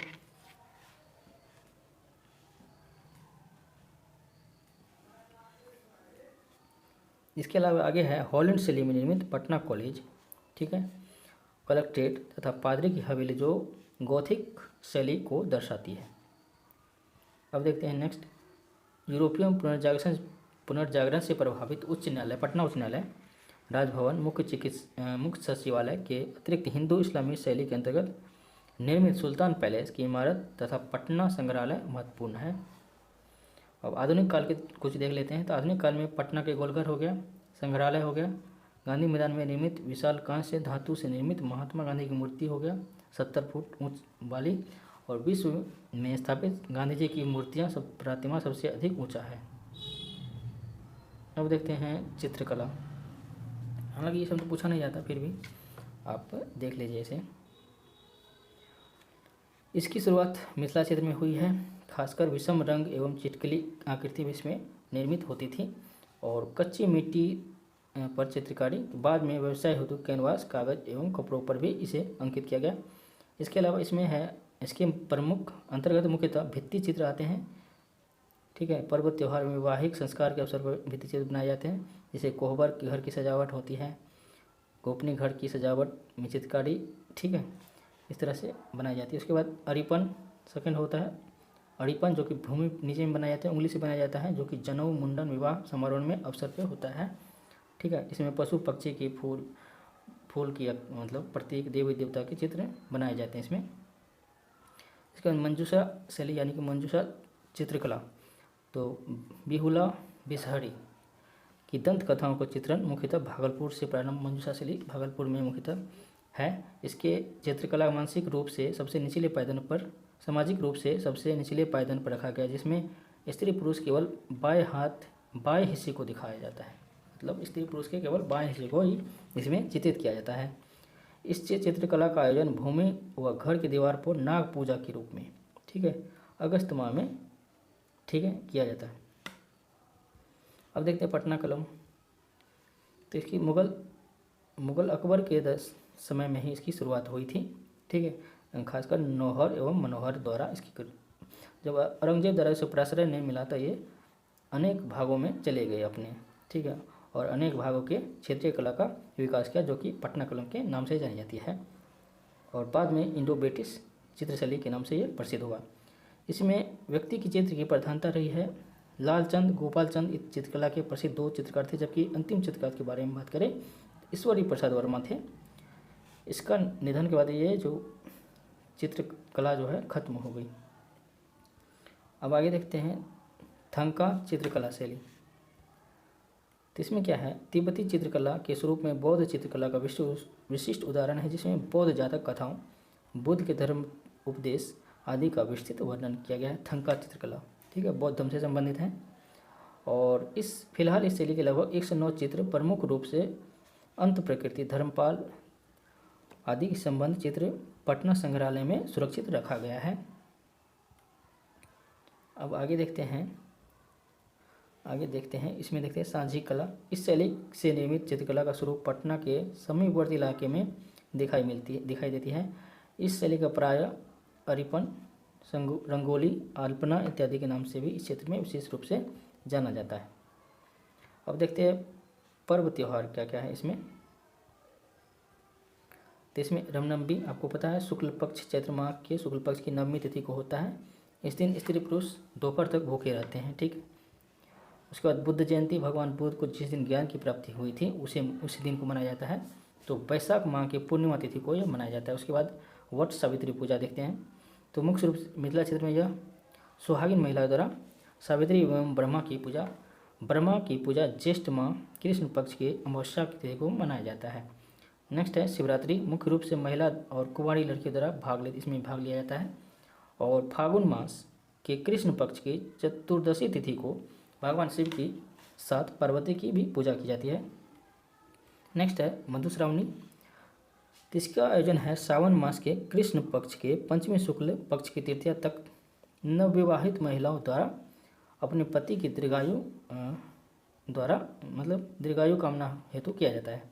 S1: इसके अलावा आगे है हॉलैंड शैली में निर्मित पटना कॉलेज। ठीक है। कलेक्ट्रेट तथा पादरी की हवेली जो गॉथिक शैली को दर्शाती है। अब देखते हैं नेक्स्ट, यूरोपियन पुनर्जागरण से प्रभावित उच्च न्यायालय पटना उच्च न्यायालय, राजभवन, मुख्य सचिवालय के अतिरिक्त हिंदू इस्लामी शैली के अंतर्गत निर्मित सुल्तान पैलेस की इमारत तथा पटना संग्रहालय महत्वपूर्ण है। अब आधुनिक काल के कुछ देख लेते हैं। तो आधुनिक काल में पटना के गोलघर हो गया, संग्रहालय हो गया, गांधी मैदान में निर्मित विशाल कांस्य धातु से निर्मित महात्मा गांधी की मूर्ति हो गया 70 फुट ऊंच वाली, और विश्व में स्थापित गांधी जी की मूर्तियाँ प्रतिमा सबसे अधिक ऊंचा है। अब देखते हैं चित्रकला। हालांकि ये सब तो पूछा नहीं जाता, फिर भी आप देख लीजिए इसे। इसकी शुरुआत मिथिला क्षेत्र में हुई है। खासकर विषम रंग एवं चिटकली आकृति भी इसमें निर्मित होती थी, और कच्ची मिट्टी पर चित्रकारी, बाद में व्यवसाय हेतु कैनवास, कागज एवं कपड़ों पर भी इसे अंकित किया गया। इसके अलावा इसमें है, इसके प्रमुख अंतर्गत मुख्यतः भित्ति चित्र आते हैं। ठीक है। पर्व त्यौहार में वैवाहिक संस्कार के अवसर पर भित्ति चित्र बनाए जाते हैं, जैसे कोहबर के घर की सजावट होती है, गोपनीय घर की सजावट में चित्रकारी। ठीक है, इस तरह से बनाई जाती है। उसके बाद अरिपन सेकंड होता है। अरिपन जो कि भूमि नीचे में बनाया जाता है, उंगली से बनाया जाता है, जो कि जनेऊ, मुंडन, विवाह समारोह में अवसर पर होता है। ठीक है। इसमें पशु पक्षी की फूल की मतलब प्रतीक देवी देवता के चित्र बनाए जाते हैं इसमें। इसके बाद मंजूषा शैली यानी कि मंजूषा चित्रकला, तो बिहुला बिसहरी की दंत कथाओं का चित्रण मुख्यतः भागलपुर से प्रारंभ, मंजूषा शैली भागलपुर में मुख्यतः है। इसके चित्रकला मानसिक रूप से सबसे निचले पायदान पर, सामाजिक रूप से सबसे निचले पायदान पर रखा गया, जिसमें स्त्री पुरुष केवल बाएं हिस्से को दिखाया जाता है। मतलब स्त्री पुरुष के केवल बाएं हिस्से को ही इसमें चित्रित किया जाता है। इस चित्रकला का आयोजन भूमि व घर की दीवार पर नाग पूजा के रूप में, ठीक है, अगस्त माह में, ठीक है, किया जाता है। अब देखते हैं पटना कलम। तो इसकी मुगल अकबर के समय में ही इसकी शुरुआत हुई थी। ठीक है। खासकर नौहर एवं मनोहर द्वारा इसकी, जब औरंगजेब द्वारा इसे प्राश्रय नहीं मिला तो ये अनेक भागों में चले गए अपने। ठीक है। और अनेक भागों के क्षेत्रीय कला का विकास किया, जो कि पटना कलम के नाम से जानी जाती है, और बाद में इंडो ब्रिटिश चित्रशैली के नाम से ये प्रसिद्ध हुआ। इसमें व्यक्ति की चित्र की प्रधानता रही है। लालचंद, गोपालचंद इस चित्रकला के प्रसिद्ध 2 चित्रकार थे, जबकि अंतिम चित्रकार के बारे में बात करें ईश्वरी प्रसाद वर्मा थे। इसका निधन के बाद ये जो चित्रकला जो है खत्म हो गई। अब आगे देखते हैं थंका चित्रकला शैली। तो इसमें क्या है, तिब्बती चित्रकला के स्वरूप में बौद्ध चित्रकला का विशिष्ट उदाहरण है, जिसमें बौद्ध जातक कथाओं, बुद्ध के धर्म उपदेश आदि का विस्तृत वर्णन किया गया है। थंका चित्रकला, ठीक है, बौद्ध धर्म से संबंधित है। और फिलहाल इस शैली के लगभग 109 चित्र प्रमुख रूप से अंत प्रकृति, धर्मपाल आदि संबंध चित्र पटना संग्रहालय में सुरक्षित रखा गया है। अब आगे देखते हैं इसमें देखते हैं सांझी कला। इस शैली से निर्मित चित्रकला का स्वरूप पटना के समीपवर्ती इलाके में दिखाई देती है। इस शैली का प्राय अरिपन, रंगोली, अल्पना इत्यादि के नाम से भी इस क्षेत्र में विशेष रूप से जाना जाता है। अब देखते हैं पर्व त्यौहार क्या क्या है इसमें। तो इसमें रामनवमी आपको पता है शुक्ल पक्ष चैत्र माह के शुक्ल पक्ष की नवमी तिथि को होता है। इस दिन स्त्री पुरुष दोपहर तक भूखे रहते हैं। ठीक। उसके बाद बुद्ध जयंती, भगवान बुद्ध को जिस दिन ज्ञान की प्राप्ति हुई थी उसी दिन को मनाया जाता है। तो वैशाख माह के पूर्णिमा तिथि को यह मनाया जाता है। उसके बाद वट सावित्री पूजा देखते हैं। तो मुख्य रूप से मिथिला क्षेत्र में यह सुहागिन महिलाओं द्वारा सावित्री एवं ब्रह्मा की पूजा ज्येष्ठ माह कृष्ण पक्ष के अमावस्या की तिथि को मनाया जाता है। नेक्स्ट है शिवरात्रि, मुख्य रूप से महिला और कुंवारी लड़कियों द्वारा इसमें भाग लिया जाता है। और फागुन मास के कृष्ण पक्ष की चतुर्दशी तिथि को भगवान शिव की साथ पार्वती की भी पूजा की जाती है। नेक्स्ट है मधुश्रावणी। तो इसका आयोजन है सावन मास के कृष्ण पक्ष के पंचमी शुक्ल पक्ष की तृतीया तक नवविवाहित महिलाओं द्वारा अपने पति की दीर्घायु कामना हेतु किया जाता है।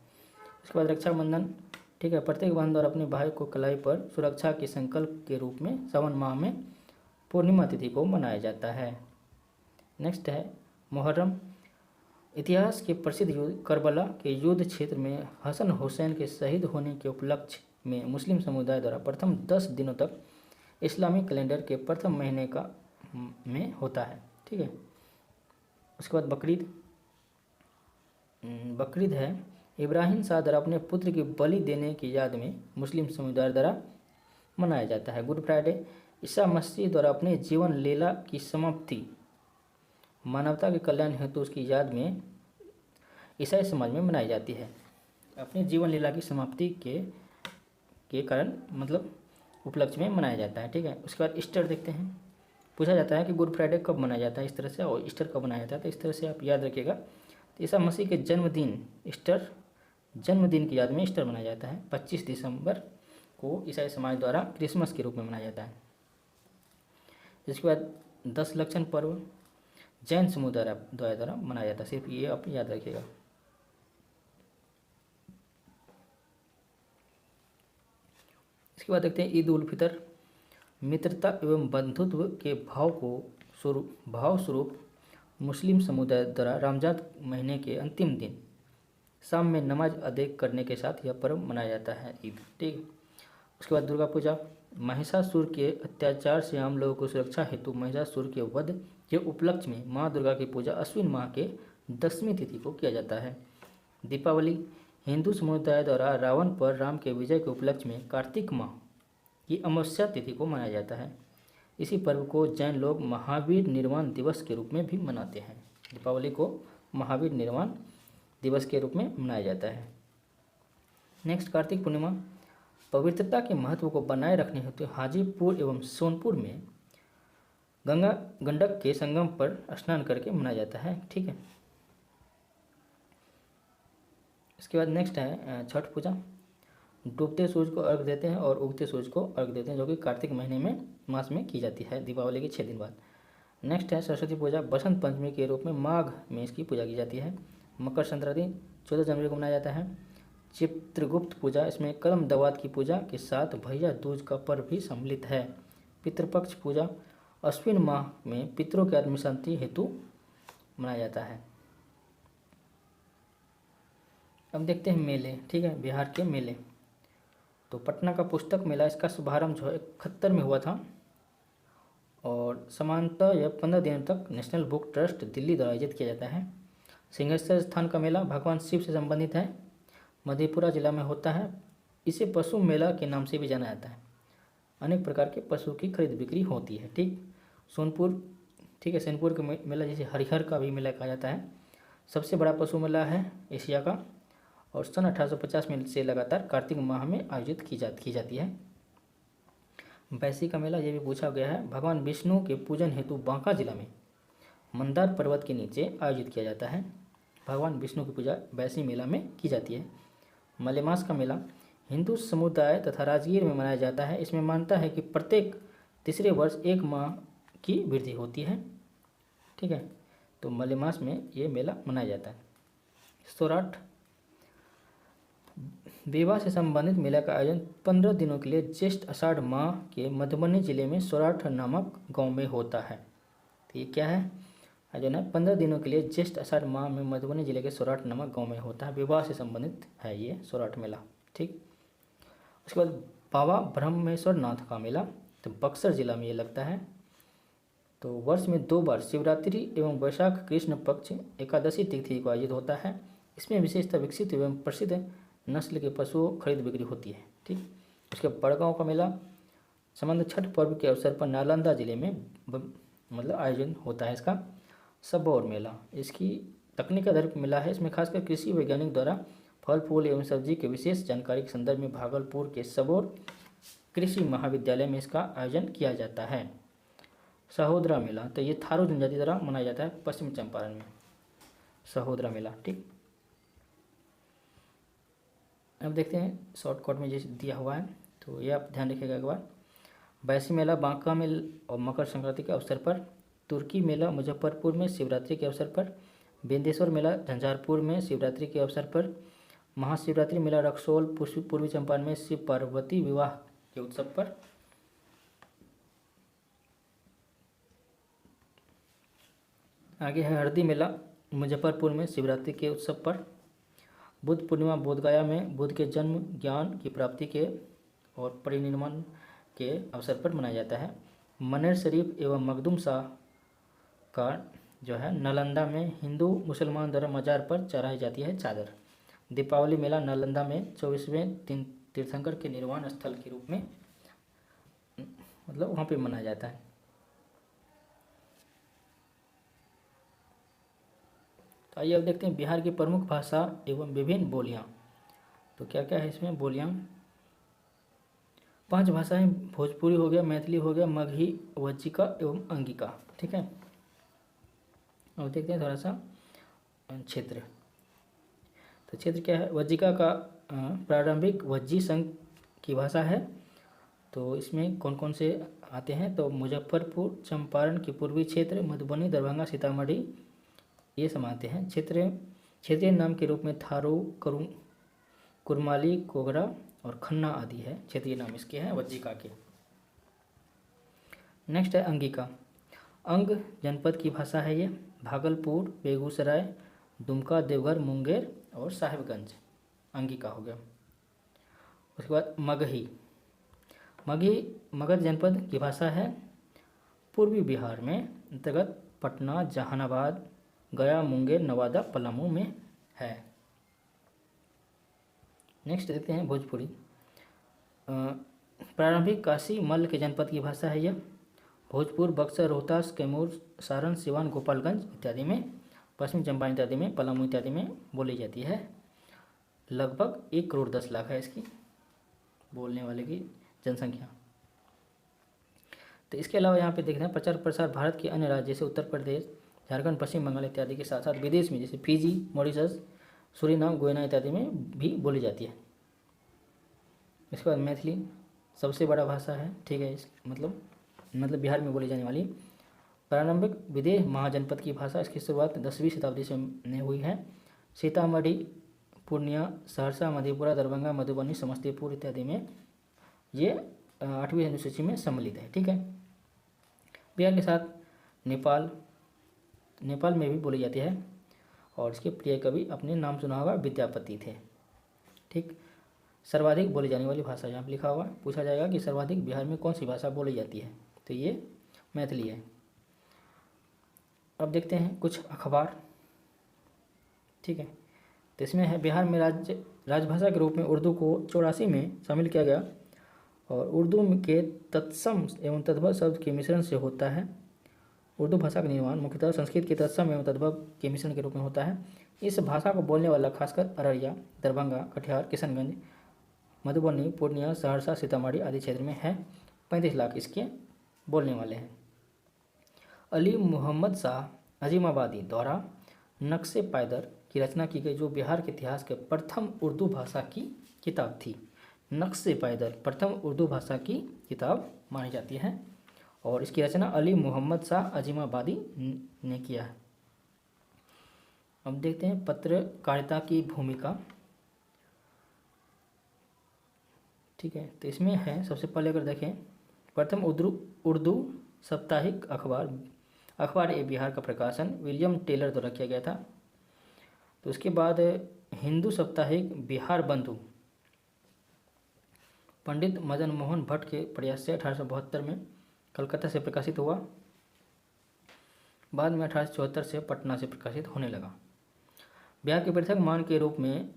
S1: उसके बाद रक्षाबंधन। ठीक है, प्रत्येक बहन द्वारा अपने भाई को कलाई पर सुरक्षा के संकल्प के रूप में सावन माह में पूर्णिमा तिथि को मनाया जाता है। नेक्स्ट है मुहर्रम। इतिहास के प्रसिद्ध युद्ध करबला के युद्ध क्षेत्र में हसन हुसैन के शहीद होने के उपलक्ष्य में मुस्लिम समुदाय द्वारा प्रथम 10 दिनों तक इस्लामी कैलेंडर के प्रथम महीने का में होता है। ठीक है, उसके बाद बकरीद। बकरीद है इब्राहिम शाह द्वारा अपने पुत्र की बलि देने की याद में मुस्लिम समुदाय द्वारा मनाया जाता है। गुड फ्राइडे ईसा मसीह द्वारा अपने जीवन लीला की समाप्ति मानवता के कल्याण हेतु उसकी याद में ईसाई समाज में मनाई जाती है। अपने जीवन लीला की समाप्ति के कारण उपलक्ष्य में मनाया जाता है। ठीक है, उसके बाद ईस्टर देखते हैं। पूछा जाता है कि गुड फ्राइडे कब मनाया जाता है इस तरह से, और ईस्टर कब मनाया जाता है, तो इस तरह से आप याद रखिएगा। तो ईसा मसीह के जन्मदिन की याद में ईस्टर मनाया जाता है। 25 दिसंबर को ईसाई समाज द्वारा क्रिसमस के रूप में मनाया जाता है। इसके बाद 10 लक्षण पर्व जैन समुदाय द्वारा मनाया जाता है। सिर्फ ये आप याद रखिएगा। इसके बाद देखते हैं ईद उल फितर। मित्रता एवं बंधुत्व के भाव स्वरूप मुस्लिम समुदाय द्वारा रमजान महीने के अंतिम दिन शाम में नमाज अदा करने के साथ यह पर्व मनाया जाता है ईद। ठीक। उसके बाद दुर्गा पूजा। महिषासुर के अत्याचार से आम लोगों को सुरक्षा हेतु महिषासुर के वध के उपलक्ष्य में माँ दुर्गा की पूजा अश्विन माह के 10वीं तिथि को किया जाता है। दीपावली हिंदू समुदाय द्वारा रावण पर राम के विजय के उपलक्ष्य में कार्तिक माह की अमावस्या तिथि को मनाया जाता है। इसी पर्व को जैन लोग महावीर निर्वाण दिवस के रूप में भी मनाते हैं। दीपावली को महावीर निर्वाण दिवस के रूप में मनाया जाता है। नेक्स्ट कार्तिक पूर्णिमा। पवित्रता के महत्व को बनाए रखने हेतु हाजीपुर एवं सोनपुर में गंडक के संगम पर स्नान करके मनाया जाता है। ठीक है, इसके बाद नेक्स्ट है छठ पूजा। डूबते सूरज को अर्घ देते हैं और उगते सूरज को अर्घ देते हैं, जो कि कार्तिक महीने में मास में की जाती है, दीपावली के 6 दिन बाद। नेक्स्ट है सरस्वती पूजा। बसंत पंचमी के रूप में माघ में इसकी पूजा की जाती है। मकर संक्रांति 14 जनवरी को मनाया जाता है। चित्रगुप्त पूजा, इसमें कलम दवात की पूजा के साथ भैया दूज का पर्व भी सम्मिलित है। पितृपक्ष पूजा अश्विन माह में पितरों की आत्म शांति हेतु मनाया जाता है। अब देखते हैं मेले। ठीक है, बिहार के मेले। तो पटना का पुस्तक मेला, इसका शुभारंभ जो है 71 में हुआ था और सामान्यतः यह 15 दिनों तक नेशनल बुक ट्रस्ट दिल्ली द्वारा आयोजित किया जाता है। सिंहेश्वर स्थान का मेला भगवान शिव से संबंधित है, मधेपुरा जिला में होता है। इसे पशु मेला के नाम से भी जाना जाता है। अनेक प्रकार के पशु की खरीद बिक्री होती है। ठीक। सोनपुर, ठीक है, सोनपुर का मेला जिसे हरिहर का भी मेला कहा जाता है, सबसे बड़ा पशु मेला है एशिया का और सन 1850 में से लगातार कार्तिक माह में आयोजित की जाती है। बैसी का मेला, ये भी पूछा गया है, भगवान विष्णु के पूजन हेतु बांका जिला में मंदार पर्वत के नीचे आयोजित किया जाता है। भगवान विष्णु की पूजा बैसी मेला में की जाती है। मलेमास का मेला हिंदू समुदाय तथा राजगीर में मनाया जाता है। इसमें मानता है कि प्रत्येक तीसरे वर्ष 1 माह की वृद्धि होती है। ठीक है, तो मलेमास में ये मेला मनाया जाता है। सौराठ विवाह से संबंधित मेला का आयोजन 15 दिनों के लिए ज्येष्ठ आषाढ़ माह के मधुबनी जिले में सौराठ नामक गांव में होता है। तो ये क्या है, आयोजन है 15 दिनों के लिए ज्येष्ठ आषाढ़ माह में मधुबनी जिले के सौराठ नामक गांव में होता है। विवाह से संबंधित है ये सौराठ मेला। ठीक। उसके बाद बाबा ब्रह्मेश्वर नाथ का मेला, तो बक्सर जिला में ये लगता है। तो वर्ष में 2 बार शिवरात्रि एवं वैशाख कृष्ण पक्ष एकादशी तिथि को आयोजित होता है। इसमें विशेषतः विकसित एवं प्रसिद्ध नस्ल के पशुओं खरीद बिक्री होती है। ठीक। उसके बड़गांव का मेला संबंध छठ पर्व के अवसर पर नालंदा जिले में आयोजन होता है। इसका सबौर मेला, इसकी तकनीक आधारित मेला है। इसमें खासकर कृषि वैज्ञानिक द्वारा फल फूल एवं सब्जी के विशेष जानकारी के संदर्भ में भागलपुर के सबौर कृषि महाविद्यालय में इसका आयोजन किया जाता है। सहोदरा मेला, तो ये थारू जनजाति द्वारा मनाया जाता है पश्चिम चंपारण में, सहोदरा मेला। ठीक। अब देखते हैं शॉर्टकट में जैसे दिया हुआ है, तो ये आप ध्यान रखिएगा एक बार। बैसी मेला बांका में और मकर संक्रांति के अवसर पर, तुर्की मेला मुजफ्फरपुर में शिवरात्रि के अवसर पर, बिंदेश्वर मेला झंझारपुर में शिवरात्रि के अवसर पर, महाशिवरात्रि मेला रक्सौल पूर्वी चंपारण में शिव पार्वती विवाह के उत्सव पर। आगे है हरदी मेला मुजफ्फरपुर में शिवरात्रि के उत्सव पर। बुद्ध पूर्णिमा बोधगया में बुद्ध के जन्म, ज्ञान की प्राप्ति के और परिनिर्वाण के अवसर पर मनाया जाता है। मनेर शरीफ एवं मखदूम शाह का जो है नालंदा में हिंदू मुसलमान द्वारा मजार पर चढ़ाई जाती है चादर। दीपावली मेला नालंदा में 24वें तीर्थंकर के निर्वाण स्थल के रूप में मतलब वहाँ पे मनाया जाता है। तो आइए अब देखते हैं बिहार की प्रमुख भाषा एवं विभिन्न बोलियाँ। तो क्या क्या है इसमें बोलियाँ? 5 भाषाएं, भोजपुरी हो गया, मैथिली हो गया, मगही, वज्जिका एवं अंगिका। ठीक है, अब देखते हैं थोड़ा सा क्षेत्र। तो क्षेत्र क्या है? वज्जिका का प्रारंभिक वज्जी संघ की भाषा है। तो इसमें कौन कौन से आते हैं? तो मुजफ्फरपुर, चंपारण के पूर्वी क्षेत्र, मधुबनी, दरभंगा, सीतामढ़ी, ये सब आते हैं। क्षेत्रीय नाम के रूप में थारू, कुरमाली, कोगरा और खन्ना आदि है, क्षेत्रीय नाम इसके हैं वज्जिका के। नेक्स्ट है अंगिका। अंग जनपद की भाषा है ये। भागलपुर, बेगूसराय, दुमका, देवघर, मुंगेर और साहिबगंज अंगिका हो गया। उसके बाद मगही मगध जनपद की भाषा है। पूर्वी बिहार में अंतर्गत पटना, जहानाबाद, गया, मुंगेर, नवादा, पलामू में है। नेक्स्ट देखते हैं भोजपुरी। प्रारंभिक काशी मल्ल के जनपद की भाषा है यह। भोजपुर, बक्सर, रोहतास, कैमूर, सारण, सिवान, गोपालगंज इत्यादि में, पश्चिमी चंपारण इत्यादि में, पलामू इत्यादि में बोली जाती है। लगभग 1 करोड़ 10 लाख है इसकी बोलने वाले की जनसंख्या। तो इसके अलावा यहाँ पे देखते हैं प्रचार प्रसार भारत के अन्य राज्य जैसे उत्तर प्रदेश, झारखंड, पश्चिम बंगाल इत्यादि के साथ साथ विदेश में जैसे फिजी, मॉरिशस, सूरीनाम, गुयाना इत्यादि में भी बोली जाती है। इसके बाद मैथिली सबसे बड़ा भाषा है। ठीक है, इस मतलब बिहार में बोली जाने वाली प्रारंभिक विदेह महाजनपद की भाषा। इसकी शुरुआत 10वीं शताब्दी से हुई है। सीतामढ़ी, पूर्णिया, सहरसा, मधेपुरा, दरभंगा, मधुबनी, समस्तीपुर इत्यादि में ये 8वीं अनुसूची में सम्मिलित है। ठीक है, बिहार के साथ नेपाल में भी बोली जाती है और इसके प्रिय कवि अपने नाम सुना होगा विद्यापति थे। ठीक, सर्वाधिक बोली जाने वाली भाषा यहाँ पर लिखा हुआ पूछा जाएगा कि सर्वाधिक बिहार में कौन सी भाषा बोली जाती है, तो ये मैथिली है। अब देखते हैं कुछ अखबार। ठीक है, तो इसमें है बिहार में राजभाषा के रूप में उर्दू को 84 में शामिल किया गया और उर्दू के तत्सम एवं तद्भव शब्द के मिश्रण से होता है। उर्दू भाषा का निर्माण मुख्यतः संस्कृत के तत्सम एवं तद्भव के मिश्रण के रूप में होता है। इस भाषा को बोलने वाला खासकर अररिया, दरभंगा, कटिहार, किशनगंज, मधुबनी, पूर्णिया, सहरसा, सीतामढ़ी आदि क्षेत्र में है। 35 लाख इसके बोलने वाले हैं। अली मोहम्मद शाह अजीमाबादी द्वारा नक्शे पायदर की रचना की गई, जो बिहार के इतिहास के प्रथम उर्दू भाषा की किताब थी। नक्शे पायदर प्रथम उर्दू भाषा की किताब मानी जाती है और इसकी रचना अली मोहम्मद शाह अजीमाबादी ने किया है। अब देखते हैं पत्रकारिता की भूमिका। ठीक है, तो इसमें है सबसे पहले अगर देखें प्रथम उर्दू साप्ताहिक अखबार ए बिहार का प्रकाशन विलियम टेलर द्वारा किया गया था। तो उसके बाद हिंदू साप्ताहिक बिहार बंधु पंडित मदन मोहन भट्ट के प्रयास से 1872 में कलकत्ता से प्रकाशित हुआ। बाद में 1874 से पटना से प्रकाशित होने लगा। बिहार के पृथक मान के रूप में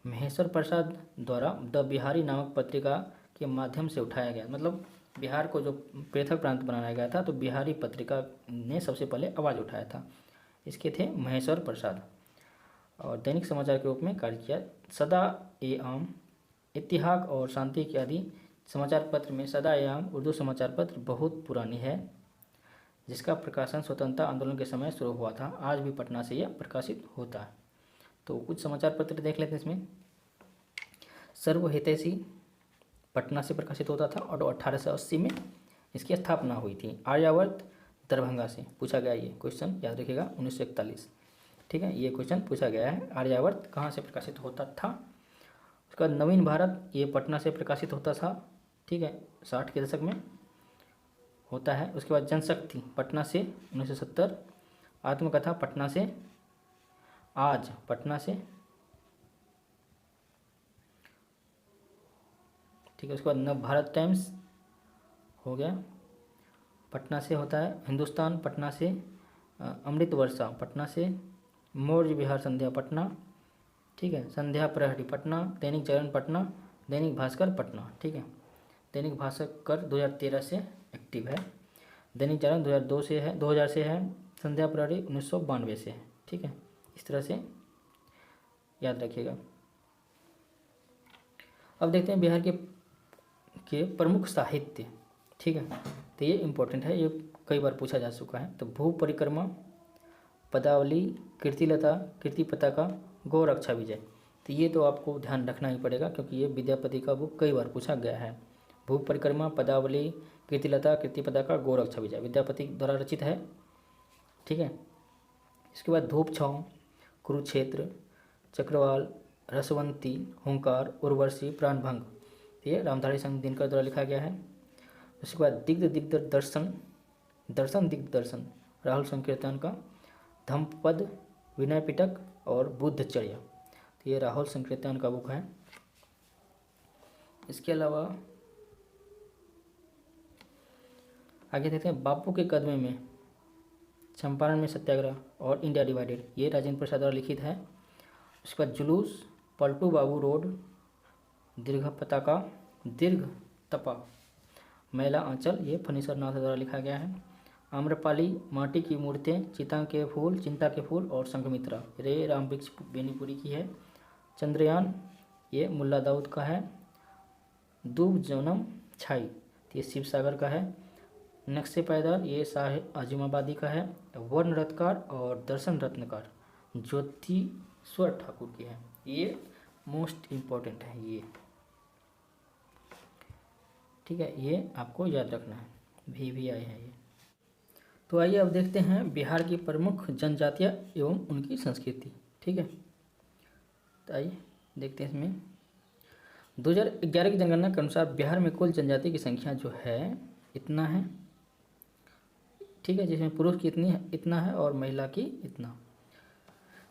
S1: महेश्वर प्रसाद द्वारा द बिहारी नामक पत्रिका के माध्यम से उठाया गया। मतलब बिहार को जो पृथक प्रांत बनाया गया था तो बिहारी पत्रिका ने सबसे पहले आवाज़ उठाया था। इसके थे महेश्वर प्रसाद और दैनिक समाचार के रूप में कार्य किया। सदा ए आम, इतिहास और शांति के आदि समाचार पत्र में सदा ए आम उर्दू समाचार पत्र बहुत पुरानी है, जिसका प्रकाशन स्वतंत्रता आंदोलन के समय शुरू हुआ था। आज भी पटना से यह प्रकाशित होता है। तो कुछ समाचार पत्र देख लेते हैं इसमें। सर्वहितैषी पटना से प्रकाशित होता था और 1880 में इसकी स्थापना हुई थी। आर्यावर्त दरभंगा से पूछा गया, ये क्वेश्चन याद रखिएगा 1941। ठीक है, ये क्वेश्चन पूछा गया है, आर्यावर्त कहाँ से प्रकाशित होता था। उसका नवीन भारत ये पटना से प्रकाशित होता था। ठीक है, 60 के दशक में होता है। उसके बाद जनशक्ति पटना से 1970, आत्मकथा पटना से, आज पटना से। ठीक है, उसके बाद नव भारत टाइम्स हो गया, पटना से होता है। हिंदुस्तान पटना से, अमृत वर्षा पटना से, मौर्य विहार संध्या पटना। ठीक है, संध्या प्रहरी पटना, दैनिक जागरण पटना, दैनिक भास्कर पटना। ठीक है, दैनिक भास्कर 2013 से एक्टिव है, दैनिक जागरण 2000 से है, संध्या प्रहरी 1992 से है। ठीक है, इस तरह से याद रखिएगा। अब देखते हैं बिहार के प्रमुख साहित्य। ठीक है, तो ये इम्पोर्टेंट है, ये कई बार पूछा जा चुका है। तो भू परिक्रमा, पदावली, कीर्तिलता, कीर्ति पताका, गौ रक्षा विजय। तो ये तो आपको ध्यान रखना ही पड़ेगा क्योंकि ये विद्यापति का बुक कई बार पूछा गया है। भू परिक्रमा, पदावली, कीर्तिलता, कीर्ति पताका, गौ रक्षा विजय विद्यापति द्वारा रचित है। ठीक है, इसके बाद धूप छाँव, कुरुक्षेत्र, चक्रवाल, रसवंती, हुंकार, उर्वशी, प्राणभंग, ये रामधारी सिंह दिनकर द्वारा लिखा गया है। उसके बाद दिग्दर्शन, दिग्दर्शन राहुल संकीर्तन का, धम्मपद, विनय पिटक और बुद्धचर्या, तो ये राहुल संकीर्तन का बुक है। इसके अलावा आगे देखते हैं बापू के कदमे में, चंपारण में सत्याग्रह और इंडिया डिवाइडेड, ये राजेंद्र प्रसाद द्वारा लिखित है। उसके बाद जुलूस, पलटू बाबू रोड, दीर्घ तपा, मैला आंचल, ये फणीश्वर नाथ द्वारा लिखा गया है। आम्रपाली, माटी की मूर्तें, चिता के फूल, चिंता के फूल और संघमित्रा, ये राम वृक्ष बेनीपुरी की है। चंद्रयान, ये मुल्ला दाऊद का है। दूब जनम छाई, ये शिव सागर का है। नक्शे पायदार, ये शाह आजिमाबादी का है। वर्ण रत्नकार और दर्शन रत्नकार ज्योतिश्वर ठाकुर की है। ये मोस्ट इम्पोर्टेंट है ये। ठीक है, ये आपको याद रखना है, भी आए हैं ये। तो आइए अब देखते हैं बिहार की प्रमुख जनजातियाँ एवं उनकी संस्कृति। ठीक है, तो आइए देखते हैं इसमें 2011 की जनगणना के अनुसार बिहार में कुल जनजाति की संख्या जो है इतना है। ठीक है, जिसमें पुरुष की इतना है और महिला की इतना।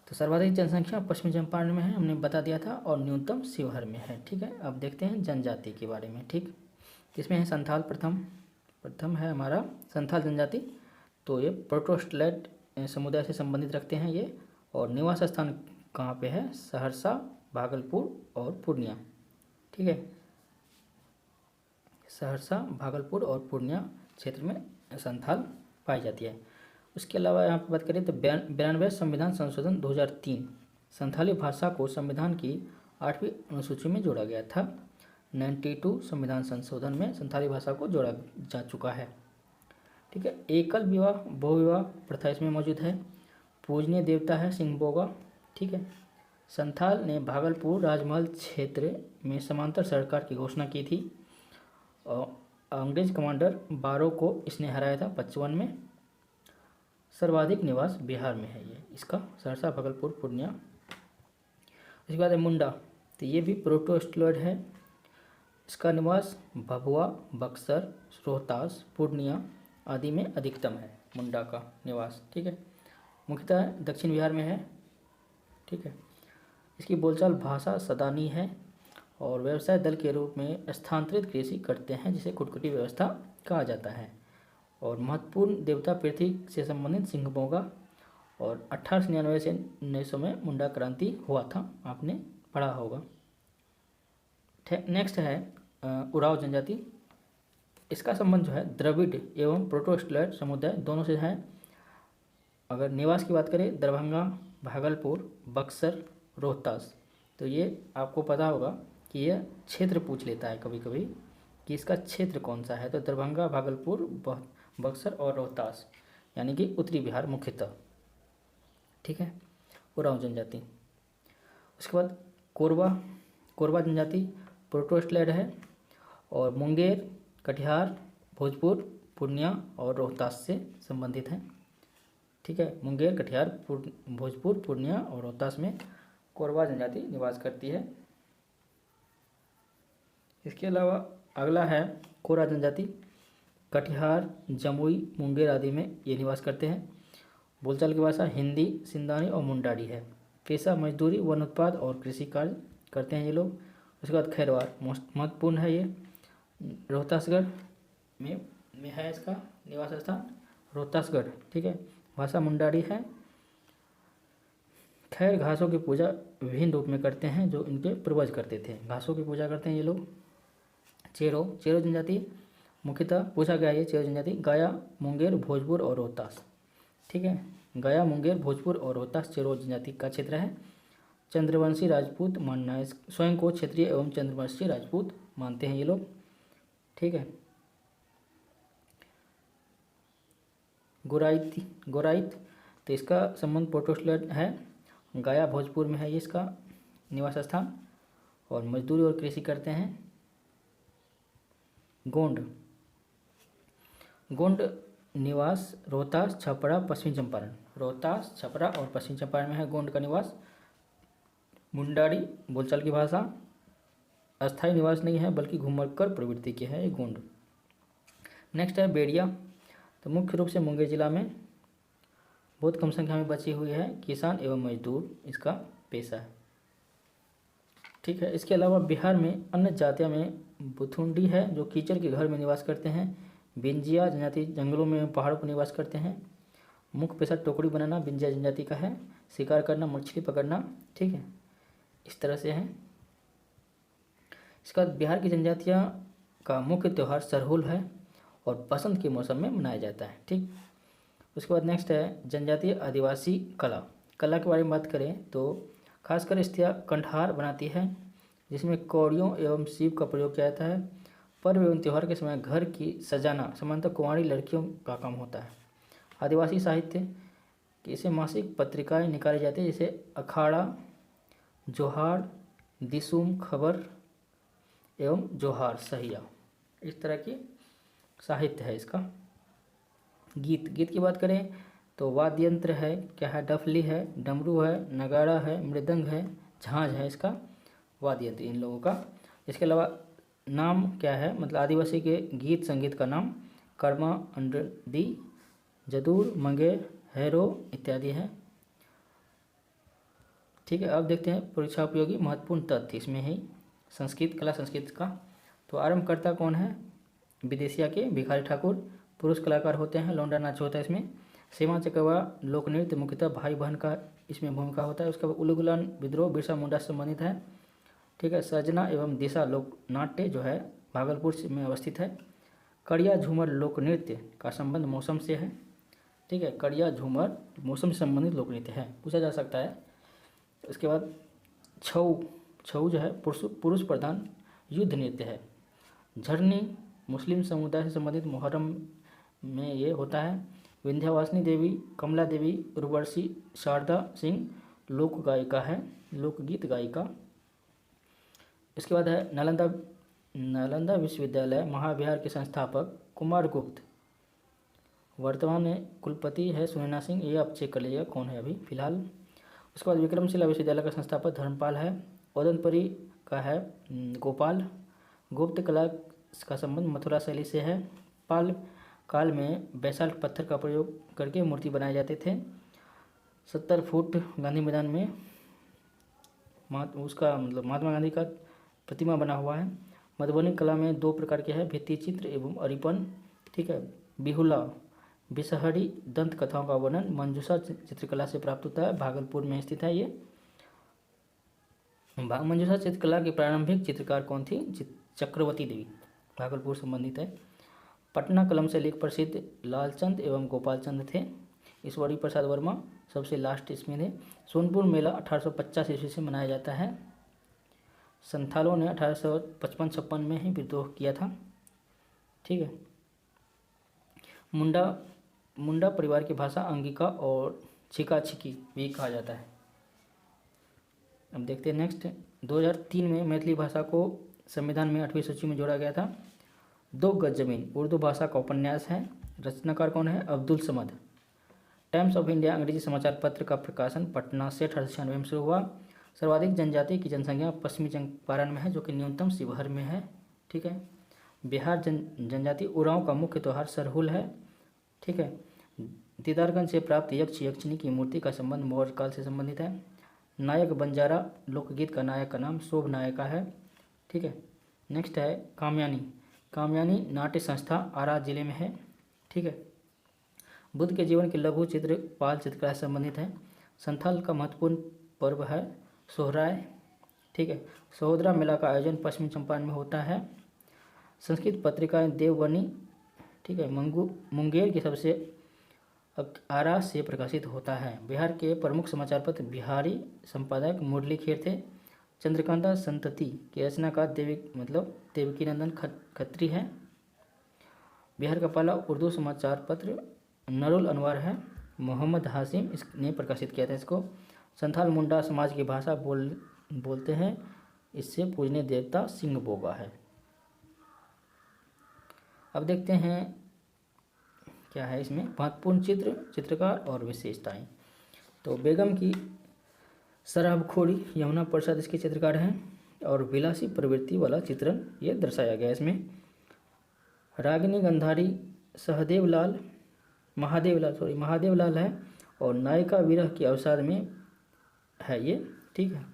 S1: तो सर्वाधिक जनसंख्या पश्चिमी चंपारण में है, हमने बता दिया था, और न्यूनतम शिवहर में है। ठीक है, अब देखते हैं जनजाति के बारे में। ठीक, इसमें है संथाल, प्रथम है हमारा संथाल जनजाति। तो ये प्रोटोस्टलेट समुदाय से संबंधित रखते हैं ये, और निवास स्थान कहाँ पे है, सहरसा, भागलपुर और पूर्णिया। ठीक है, सहरसा, भागलपुर और पूर्णिया क्षेत्र में संथाल पाई जाती है। उसके अलावा यहाँ पर बात करें तो 92 संविधान संशोधन 2003 संथाली भाषा को संविधान की 8वीं अनुसूची में जोड़ा गया था। 92 संविधान संशोधन में संथाली भाषा को जोड़ा जा चुका है। ठीक है, एकल विवाह बहुविवाह प्रथा इसमें मौजूद है। पूजनीय देवता है सिंहबोगा। ठीक है, संथाल ने भागलपुर राजमहल क्षेत्र में समांतर सरकार की घोषणा की थी और अंग्रेज कमांडर बारो को इसने हराया था 55 में। सर्वाधिक निवास बिहार में है ये इसका, सहरसा, भागलपुर, पूर्णिया। उसके बाद है मुंडा, तो ये भी प्रोटोस्टलॉइड है। इसका निवास भभुआ, बक्सर, रोहतास, पूर्णिया आदि में अधिकतम है मुंडा का निवास। ठीक है, मुख्यतः दक्षिण बिहार में है। ठीक है, इसकी बोलचाल भाषा सदानी है और व्यवसाय दल के रूप में स्थानांतरित कृषि करते हैं जिसे कुटकुटी व्यवस्था कहा जाता है। और महत्वपूर्ण देवता पृथ्वी से संबंधित सिंहबोगा, और 1899 से 1900 में मुंडा क्रांति हुआ था, आपने पढ़ा होगा। नेक्स्ट है उराव जनजाति। इसका संबंध जो है द्रविड़ एवं प्रोटोस्टलॉइड समुदाय दोनों से है। अगर निवास की बात करें दरभंगा, भागलपुर, बक्सर, रोहतास, तो ये आपको पता होगा कि यह क्षेत्र पूछ लेता है कभी कभी कि इसका क्षेत्र कौन सा है। तो दरभंगा, भागलपुर, बक्सर और रोहतास, यानी कि उत्तरी बिहार मुख्यतः। ठीक है, उराव जनजाति। उसके बाद कोरबा, कोरबा जनजाति प्रोटोस्टलैंड है, और मुंगेर, कटिहार, भोजपुर, पूर्णिया और रोहतास से संबंधित हैं। ठीक है, मुंगेर, कटिहार, भोजपुर, पूर्णिया और रोहतास में कोरबा जनजाति निवास करती है। इसके अलावा अगला है कोरा जनजाति, कटिहार, जमुई, मुंगेर आदि में ये निवास करते हैं। बोलचाल की भाषा हिंदी, सिंधानी और मुंडारी है। पेशा मजदूरी, वन उत्पाद और कृषि कार्य करते हैं ये लोग। उसके बाद खैरवार महत्वपूर्ण है, ये रोहतासगढ़ में है इसका निवास स्थान, रोहतासगढ़। ठीक है, भाषा मुंडारी है। खैर घासों की पूजा विभिन्न रूप में करते हैं जो इनके पूर्वज करते थे। घासों की पूजा करते हैं ये लोग। चेरो, चेरो जनजाति मुख्यतः पूछा गया ये चेरो जनजाति गया, मुंगेर, भोजपुर और रोहतास। ठीक है, गया, मुंगेर, भोजपुर और रोहतास चेरो जनजाति का क्षेत्र है। चंद्रवंशी राजपूत मानना है, स्वयं को क्षेत्रीय एवं चंद्रवंशी राजपूत मानते हैं ये लोग। ठीक है, गोराइत, गोराइत तो इसका संबंध प्रोटोस्टलैंड है, गया भोजपुर में है ये इसका निवास स्थान, और मजदूरी और कृषि करते हैं। गोंड, गोंड निवास रोहतास, छपरा, पश्चिमी चंपारण। रोहतास, छपरा और पश्चिमी चंपारण में है गोंड का निवास। मुंडारी बोलचाल की भाषा, अस्थायी निवास नहीं है बल्कि घूमकर प्रवृत्ति के है ये गोंड। नेक्स्ट है बेड़िया, तो मुख्य रूप से मुंगेर जिला में बहुत कम संख्या में बची हुई है, किसान एवं मजदूर इसका पेशा है। ठीक है, इसके अलावा बिहार में अन्य जातियों में बुथुंडी है जो कीचड़ के घर में निवास करते हैं। बिंजिया जनजाति जंगलों में पहाड़ों पर निवास करते हैं। मुख्य पेशा टोकरी बनाना बिंजिया जनजाति का है, शिकार करना, मछली पकड़ना। ठीक है, इस तरह से है। इसके बाद बिहार की जनजातियाँ का मुख्य त्यौहार सरहुल है और बसंत के मौसम में मनाया जाता है। ठीक, उसके बाद नेक्स्ट है जनजातीय आदिवासी कला। कला के बारे में बात करें तो खासकर स्त्रियाँ कंठहार बनाती है जिसमें कौड़ियों एवं सीप का प्रयोग किया जाता है। पर्व एवं त्यौहार के समय घर की सजाना सामान्यतः कुंवारी लड़कियों का काम होता है। आदिवासी साहित्य कि इसे मासिक पत्रिकाएं निकाली जाती है जैसे अखाड़ा, जोहार, दिसुम खबर एवं जोहार सहिया, इस तरह की साहित्य है इसका। गीत, गीत की बात करें तो वाद्य यंत्र है, क्या है, डफली है, डमरू है, नगाड़ा है, मृदंग है, झांझ है इसका वाद्य यंत्र इन लोगों का। इसके अलावा नाम क्या है, मतलब आदिवासी के गीत संगीत का नाम कर्मा, अंडदी, जदूर, मंगेर, हैरो इत्यादि है। ठीक है, अब देखते हैं परीक्षा उपयोगी महत्वपूर्ण तथ्य इसमें है संस्कृत, कला संस्कृत का। तो आरंभकर्ता कौन है, विदेशिया के भिखारी ठाकुर। पुरुष कलाकार होते हैं, लौंडा नाच होता है इसमें। सीमा चकवा लोक नृत्य मुख्यतः भाई बहन का इसमें भूमिका होता है। उसके बाद उलुगुलान विद्रोह बिरसा मुंडा से संबंधित है। ठीक है, सर्जना एवं दिशा लोक नाट्य जो है भागलपुर में अवस्थित है। कड़िया झूमर लोक नृत्य का संबंध मौसम से है। ठीक है, कड़िया झूमर मौसम से संबंधित लोक नृत्य है, पूछा जा सकता है। उसके बाद छऊ, छऊ जो है पुरुष प्रधान युद्ध नृत्य है। झरनी मुस्लिम समुदाय से संबंधित मुहर्रम में ये होता है। विंध्यवासिनी देवी, कमला देवी, उर्वशी, शारदा सिंह लोक गायिका है, लोकगीत गायिका। इसके बाद है नालंदा, नालंदा विश्वविद्यालय महाविहार के संस्थापक कुमारगुप्त, वर्तमान में कुलपति है सुनैना सिंह, ये आप चेक कर लीजिएगा कौन है अभी फिलहाल। उसके बाद विक्रमशिला विश्वविद्यालय का संस्थापक धर्मपाल है। ओदनपुरी का है गोपाल। गुप्त कला का संबंध मथुरा शैली से है। पाल काल में बैसाल्ट पत्थर का प्रयोग करके मूर्ति बनाए जाते थे। 70 फुट गांधी मैदान में उसका मतलब महात्मा गांधी का प्रतिमा बना हुआ है। मधुबनी कला में 2 प्रकार के हैं, भित्ति चित्र एवं अरिपन। ठीक है, बिहुला बिसहरी दंत कथाओं का वर्णन मंजूषा चित्रकला से प्राप्त होता है, भागलपुर में स्थित है ये। मंजूषा चित्रकला की प्रारंभिक चित्रकार कौन थी, चक्रवर्ती देवी, भागलपुर संबंधित है। पटना कलम से लेख प्रसिद्ध लालचंद एवं गोपालचंद थे। ईश्वरी प्रसाद वर्मा सबसे लास्ट इसमें थे। सोनपुर मेला 1850 ईस्वी से मनाया जाता है। संथालों ने 1855-56 में ही विद्रोह किया था। ठीक है, मुंडा परिवार की भाषा अंगिका और छिका छिकी भी कहा जाता है। अब देखते हैं नेक्स्ट। 2003 में मैथिली भाषा को संविधान में 8वीं सूची में जोड़ा गया था। 2 गज जमीन उर्दू भाषा का उपन्यास है। रचनाकार कौन है? Abdul Samad. Times of India अंग्रेजी समाचार पत्र का प्रकाशन पटना से 1896 में शुरू हुआ। सर्वाधिक जनजाति की जनसंख्या पश्चिमी चंपारण में है, जो कि न्यूनतम शिवहर में है। ठीक है। बिहार जनजाति उरांव का मुख्य त्यौहार सरहुल है। ठीक है। दीदारगंज से प्राप्त यक्ष यक्षिणी की मूर्ति का संबंध मौर्य काल से संबंधित है। नायक बंजारा लोकगीत का नायक का नाम शोभ नायका है। ठीक है। नेक्स्ट है कामयानी। कामयानी नाट्य संस्था आरा जिले में है। ठीक है। बुद्ध के जीवन के लघु चित्र पाल चित्रकला से संबंधित है। संथाल का महत्वपूर्ण पर्व है सोहराय। ठीक है। सहोदरा मेला का आयोजन पश्चिमी चंपारण में होता है। संस्कृत पत्रिका देवबनी, ठीक है, मुंगेर की सबसे आरा से प्रकाशित होता है। बिहार के प्रमुख समाचार पत्र बिहारी संपादक मुरली खेर थे। चंद्रकांता संतति की रचनाकार देवकी नंदन खत्री है। बिहार का पहला उर्दू समाचार पत्र नरुल अनवर है। मोहम्मद हाशिम इसने प्रकाशित किया था इसको। संथाल मुंडा समाज की भाषा बोलते हैं। इससे पूजनीय देवता सिंह बोगा है। अब देखते हैं क्या है इसमें महत्वपूर्ण चित्रकार और विशेषताएं। तो बेगम की शराबखोरी यमुना प्रसाद इसके चित्रकार हैं और विलासी प्रवृत्ति वाला चित्रण ये दर्शाया गया है इसमें। रागिनी गंधारी महादेव लाल है और नायिका विरह की अवसाद में है ये। ठीक है।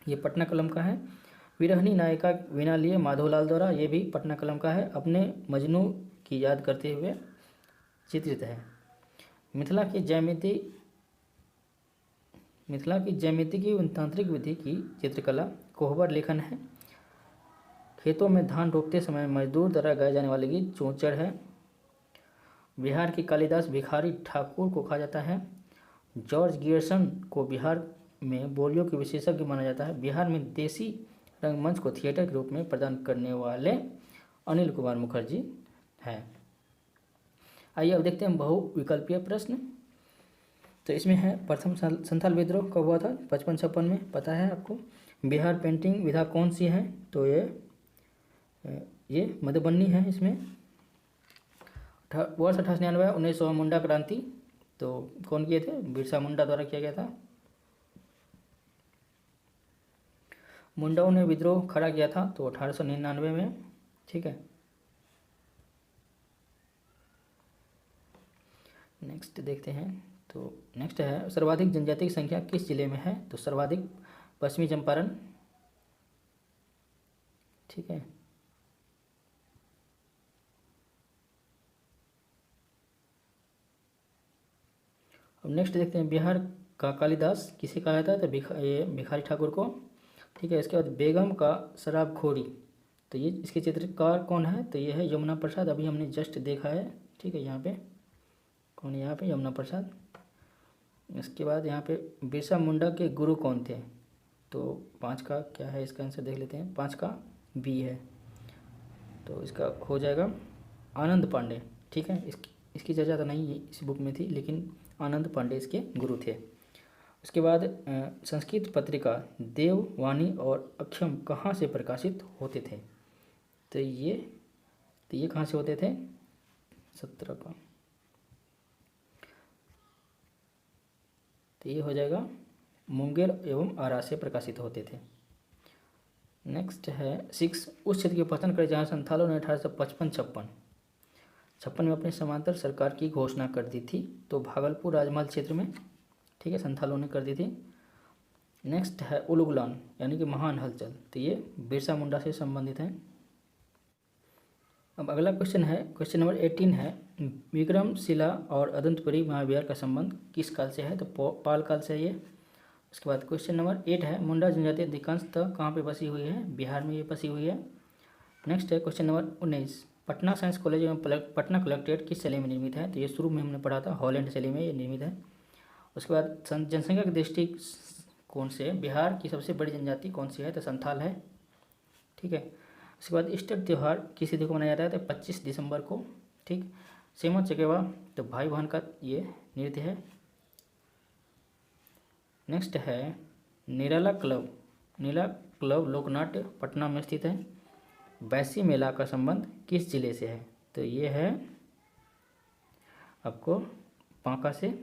S1: ये पटना कलम का है। विरहनी नायिका वीणा लिए माधवलाल द्वारा, ये भी पटना कलम का है, अपने मजनू की याद करते हुए चित्रित है। मिथिला की ज्यामिति की तांत्रिक विधि की चित्रकला कोहबर लेखन है। खेतों में धान रोपते समय मजदूर द्वारा गाए जाने वाले गीत चौचड़ है। बिहार की कालिदास भिखारी ठाकुर को कहा जाता है। जॉर्ज गियर्सन को बिहार में बोलियों के विशेषज्ञ माना जाता है। बिहार में देसी रंगमंच को थिएटर के रूप में प्रदान करने वाले अनिल कुमार मुखर्जी हैं। आइए अब देखते हैं बहुविकल्पीय प्रश्न। तो इसमें है प्रथम संथाल विद्रोह कब हुआ था? 55-56 में, पता है आपको। बिहार पेंटिंग विधा कौन सी है? तो ये मधुबनी है। इसमें वर्ष 1899 1900 मुंडा क्रांति तो कौन किए थे? बिरसा मुंडा द्वारा किया गया था। मुंडाओं ने विद्रोह खड़ा किया था तो 1899 में। ठीक है। नेक्स्ट देखते हैं। तो नेक्स्ट है सर्वाधिक जनजाति की संख्या किस जिले में है? तो सर्वाधिक पश्चिमी चंपारण। ठीक है। अब नेक्स्ट देखते हैं बिहार का कालिदास किसे कहा जाता है? तो भिखारी ठाकुर को। ठीक है। इसके बाद बेगम का शराबखोरी, तो ये इसके चित्रकार कौन है? तो ये है यमुना प्रसाद, अभी हमने जस्ट देखा है। ठीक है। यहाँ पे कौन है? यहाँ पे यमुना प्रसाद। इसके बाद यहाँ पे बिरसा मुंडा के गुरु कौन थे? तो 5 का क्या है इसका आंसर देख लेते हैं। 5 का बी है, तो इसका हो जाएगा आनंद पांडे। ठीक है। इसकी चर्चा तो नहीं इस बुक में थी, लेकिन आनंद पांडे इसके गुरु थे। उसके बाद संस्कृत पत्रिका देववाणी और अक्षम कहाँ से प्रकाशित होते थे? तो ये कहाँ से होते थे? 17 का, तो ये हो जाएगा मुंगेर एवं आरा से प्रकाशित होते थे। नेक्स्ट है 6 उस क्षेत्र की पहचान करें जहाँ संथालों ने 1855-56 में अपनी समांतर सरकार की घोषणा कर दी थी। तो भागलपुर राजमहल क्षेत्र में, ठीक है, संथालों ने कर दी थी। नेक्स्ट है उलुगलान यानी कि महान हलचल, तो ये बिरसा मुंडा से संबंधित है। अब अगला क्वेश्चन है, क्वेश्चन नंबर 18 है विक्रमशिला और अदंतपुरी महाविहार का संबंध किस काल से है? तो पाल काल से है ये। उसके बाद क्वेश्चन नंबर 8 है मुंडा जनजाति अधिकांशतः कहाँ पे बसी हुई है? बिहार में ये बसी हुई है। नेक्स्ट है question number 19 Patna science college एवं पटना कलेक्ट्रेट किस शैली में निर्मित है? तो ये शुरू में हमने पढ़ा था, हॉलैंड शैली में ये निर्मित है। उसके बाद जनसंख्या की दृष्टिकोण से बिहार की सबसे बड़ी जनजाति कौन सी है? तो संथाल है। ठीक है। उसके बाद ईस्टर त्यौहार किस तिथि को मनाया जाता है? तो 25 दिसंबर को। ठीक। सेमा चकेवा तो भाई बहन का ये नृत्य है। नेक्स्ट है नीला क्लब लोकनाट्य पटना में स्थित है। बैसी मेला का संबंध किस जिले से है? तो ये है आपको बांका से।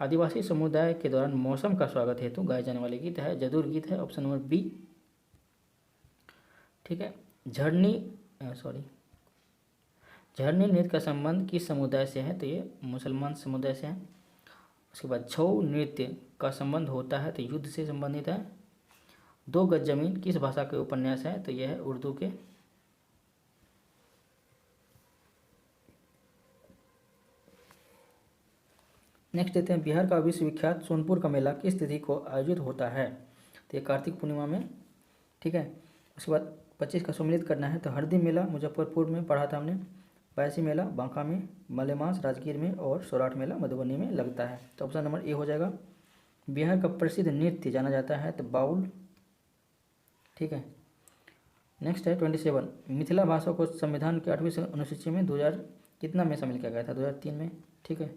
S1: आदिवासी समुदाय के दौरान मौसम का स्वागत हेतु गाए जाने वाले गीत है जदुर गीत है, ऑप्शन नंबर बी। ठीक है। झरनी नृत्य का संबंध किस समुदाय से है? तो ये मुसलमान समुदाय से है। उसके बाद छऊ नृत्य का संबंध होता है तो युद्ध से संबंधित है। 2 गज जमीन किस भाषा के उपन्यास है? तो यह है उर्दू के। नेक्स्ट देते हैं, बिहार का विश्वविख्यात सोनपुर का मेला किस तिथि को आयोजित होता है? तो ये कार्तिक पूर्णिमा में। ठीक है। उसके बाद 25 का सम्मिलित करना है तो हरदी मेला मुजफ्फरपुर में पढ़ा था हमने, बैसी मेला बांका में, मलेमास राजगीर में और सौराठ मेला मधुबनी में लगता है। तो ऑप्शन नंबर ए हो जाएगा। बिहार का प्रसिद्ध नृत्य जाना जाता है तो बाउल। ठीक है। नेक्स्ट है 27, मिथिला भाषा को संविधान के 8वीं अनुसूची में 2000 कितना में शामिल किया गया था? 2003 में। ठीक है।